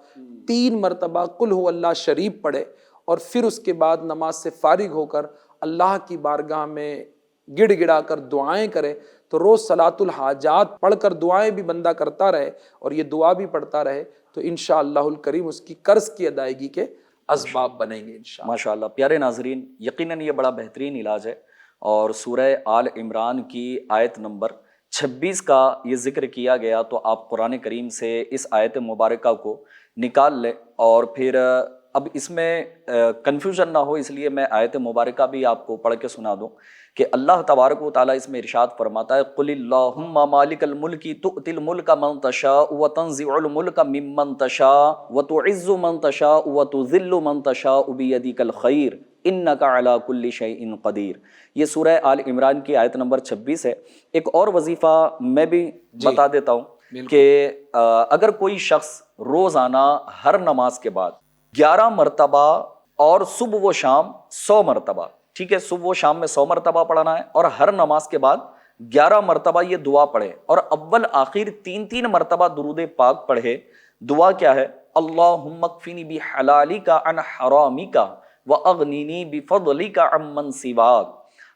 3 مرتبہ قل هو اللہ شریف پڑھے، اور پھر اس کے بعد نماز سے فارغ ہو کر اللہ کی بارگاہ میں گڑ گڑا کر دعائیں کرے۔ تو روز صلاۃ الحاجات پڑھ کر دعائیں بھی بندہ کرتا رہے اور یہ دعا بھی پڑھتا رہے تو انشاءاللہ الکریم اس کی قرض کی ادائیگی کے اسباب بنیں گے انشاءاللہ۔ ماشاءاللہ۔ پیارے ناظرین، یقیناً یہ بڑا بہترین علاج ہے، اور سورہ آل عمران کی آیت نمبر 26 کا یہ ذکر کیا گیا تو آپ قرآن کریم سے اس آیت مبارکہ کو نکال لیں، اور پھر اب اس میں کنفیوژن نہ ہو اس لیے میں آیت مبارکہ بھی آپ کو پڑھ کے سنا دوں کہ اللہ تبارک و تعالیٰ اس میں ارشاد فرماتا ہے قل اللہم مالک الملک تؤتی الملک من تشاء وتنزع الملک ممن تشاء وتعز من تشاء وتذل من تشاء بیدک الخیر انک علی کل شیء قدیر۔ یہ سورہ آل عمران کی آیت نمبر 26 ہے۔ ایک اور وظیفہ میں بھی بتا دیتا ہوں کہ اگر کوئی شخص روزانہ ہر نماز کے بعد 11 مرتبہ اور صبح و شام 100 مرتبہ، ٹھیک ہے، صبح و شام میں 100 مرتبہ پڑھنا ہے، اور ہر نماز کے بعد 11 مرتبہ یہ دعا پڑھے، اور اول آخر 3 مرتبہ درود پاک پڑھے۔ دعا کیا ہے؟ اللہم اکفنی بحلالک عن حرامک واغننی بفضلک عمن سواک۔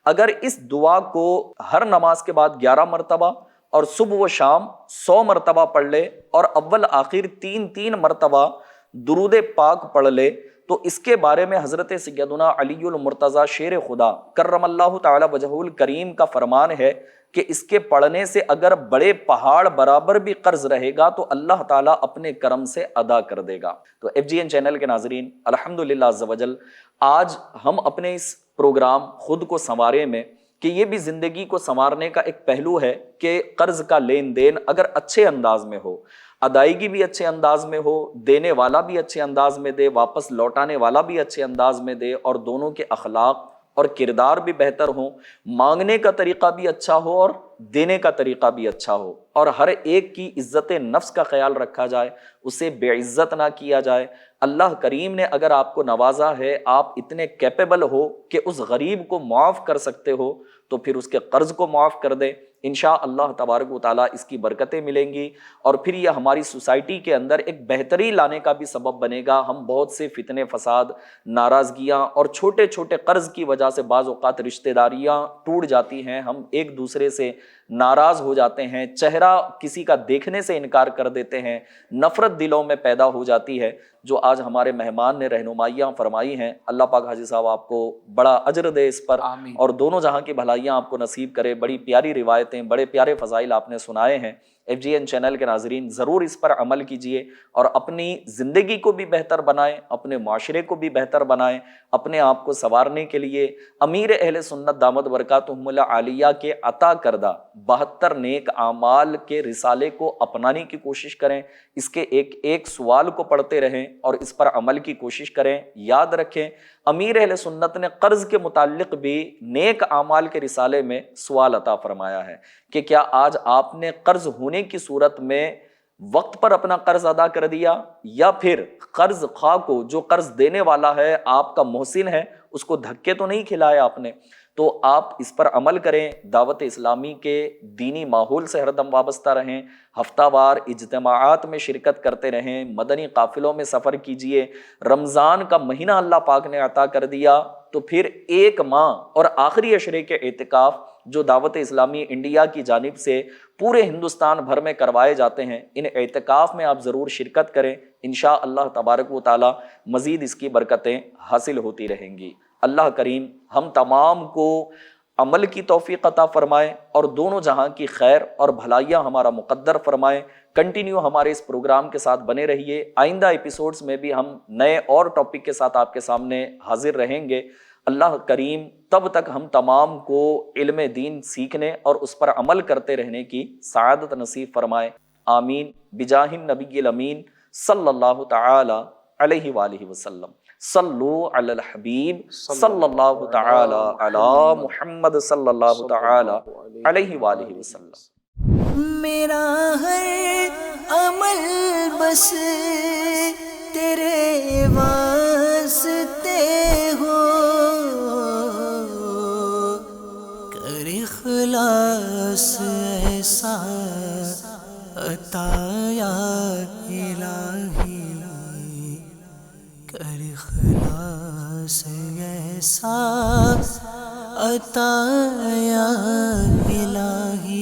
اگر اس دعا کو ہر نماز کے بعد 11 مرتبہ اور صبح و شام 100 مرتبہ پڑھ لے اور اول آخر 3 مرتبہ درود پاک پڑھ لے تو اس کے بارے میں حضرت سیدنا علی المرتضیٰ شیر خدا کرم اللہ تعالی وجہہ الکریم کا فرمان ہے کہ اس کے پڑھنے سے اگر بڑے پہاڑ برابر بھی قرض رہے گا تو اللہ تعالیٰ اپنے کرم سے ادا کر دے گا۔ تو FGN چینل کے ناظرین، الحمدللہ عز و جل آج ہم اپنے اس پروگرام خود کو سنوارے میں کہ یہ بھی زندگی کو سنوارنے کا ایک پہلو ہے کہ قرض کا لین دین اگر اچھے انداز میں ہو، ادائیگی بھی اچھے انداز میں ہو، دینے والا بھی اچھے انداز میں دے، واپس لوٹانے والا بھی اچھے انداز میں دے، اور دونوں کے اخلاق اور کردار بھی بہتر ہوں، مانگنے کا طریقہ بھی اچھا ہو اور دینے کا طریقہ بھی اچھا ہو، اور ہر ایک کی عزت نفس کا خیال رکھا جائے، اسے بے عزت نہ کیا جائے۔ اللہ کریم نے اگر آپ کو نوازا ہے، آپ اتنے کیپیبل ہو کہ اس غریب کو معاف کر سکتے ہو، تو پھر اس کے قرض کو معاف کر دے، انشاءاللہ تبارک و تعالیٰ اس کی برکتیں ملیں گی، اور پھر یہ ہماری سوسائٹی کے اندر ایک بہتری لانے کا بھی سبب بنے گا۔ ہم بہت سے فتنے، فساد، ناراضگیاں اور چھوٹے چھوٹے قرض کی وجہ سے بعض اوقات رشتہ داریاں ٹوٹ جاتی ہیں، ہم ایک دوسرے سے ناراض ہو جاتے ہیں، چہرہ کسی کا دیکھنے سے انکار کر دیتے ہیں، نفرت دلوں میں پیدا ہو جاتی ہے، جو آج ہمارے مہمان نے رہنمائیاں فرمائی ہیں۔ اللہ پاک حاجی صاحب آپ کو بڑا اجر دے اس پر، آمین۔ اور دونوں جہاں کی بھلائیاں آپ کو نصیب کرے۔ بڑی پیاری روایتیں، بڑے پیارے فضائل آپ نے سنائے ہیں۔ FGN چینل کے ناظرین ضرور اس پر عمل کیجئے اور اپنی زندگی کو بھی بہتر بنائیں، اپنے معاشرے کو بھی بہتر بنائیں، اپنے آپ کو سنوارنے کے لیے امیر اہل سنت دامت برکاتہم العالیہ کے عطا کردہ 72 نیک اعمال کے رسالے کو اپنانے کی کوشش کریں، اس کے ایک ایک سوال کو پڑھتے رہیں اور اس پر عمل کی کوشش کریں۔ یاد رکھیں، امیر اہل سنت نے قرض کے متعلق بھی نیک اعمال کے رسالے میں سوال عطا فرمایا ہے کہ کیا آج آپ نے قرض ہونے کی صورت میں وقت پر اپنا قرض ادا کر دیا، یا پھر قرض خواہ کو، جو قرض دینے والا ہے آپ کا محسن ہے، اس کو دھکے تو نہیں کھلائے آپ نے؟ تو آپ اس پر عمل کریں، دعوت اسلامی کے دینی ماحول سے ہر دم وابستہ رہیں، ہفتہ وار اجتماعات میں شرکت کرتے رہیں، مدنی قافلوں میں سفر کیجئے۔ رمضان کا مہینہ اللہ پاک نے عطا کر دیا، تو پھر 1 ماہ اور آخری عشرے کے اعتکاف جو دعوت اسلامی انڈیا کی جانب سے پورے ہندوستان بھر میں کروائے جاتے ہیں، ان اعتکاف میں آپ ضرور شرکت کریں، انشاءاللہ تبارک و تعالی مزید اس کی برکتیں حاصل ہوتی رہیں گی۔ اللہ کریم ہم تمام کو عمل کی توفیق عطا فرمائے اور دونوں جہاں کی خیر اور بھلائیاں ہمارا مقدر فرمائے۔ کنٹینیو ہمارے اس پروگرام کے ساتھ بنے رہیے، آئندہ ایپیسوڈز میں بھی ہم نئے اور ٹاپک کے ساتھ آپ کے سامنے حاضر رہیں گے۔ اللہ کریم تب تک ہم تمام کو علم دین سیکھنے اور اس پر عمل کرتے رہنے کی سعادت نصیب فرمائے، آمین، بجاہ النبی الامین صلی اللہ تعالی علیہ وآلہ وسلم۔ صلو علی الحبیب صلی اللہ تعالی علی محمد صلی اللہ تعالی علیہ وآلہ وسلم۔ میرا ہر عمل بس تیرے واسطے ہو، کر اخلاص ایسا عطا یا الہی، کر اخلاص ایسا عطا یا الہی۔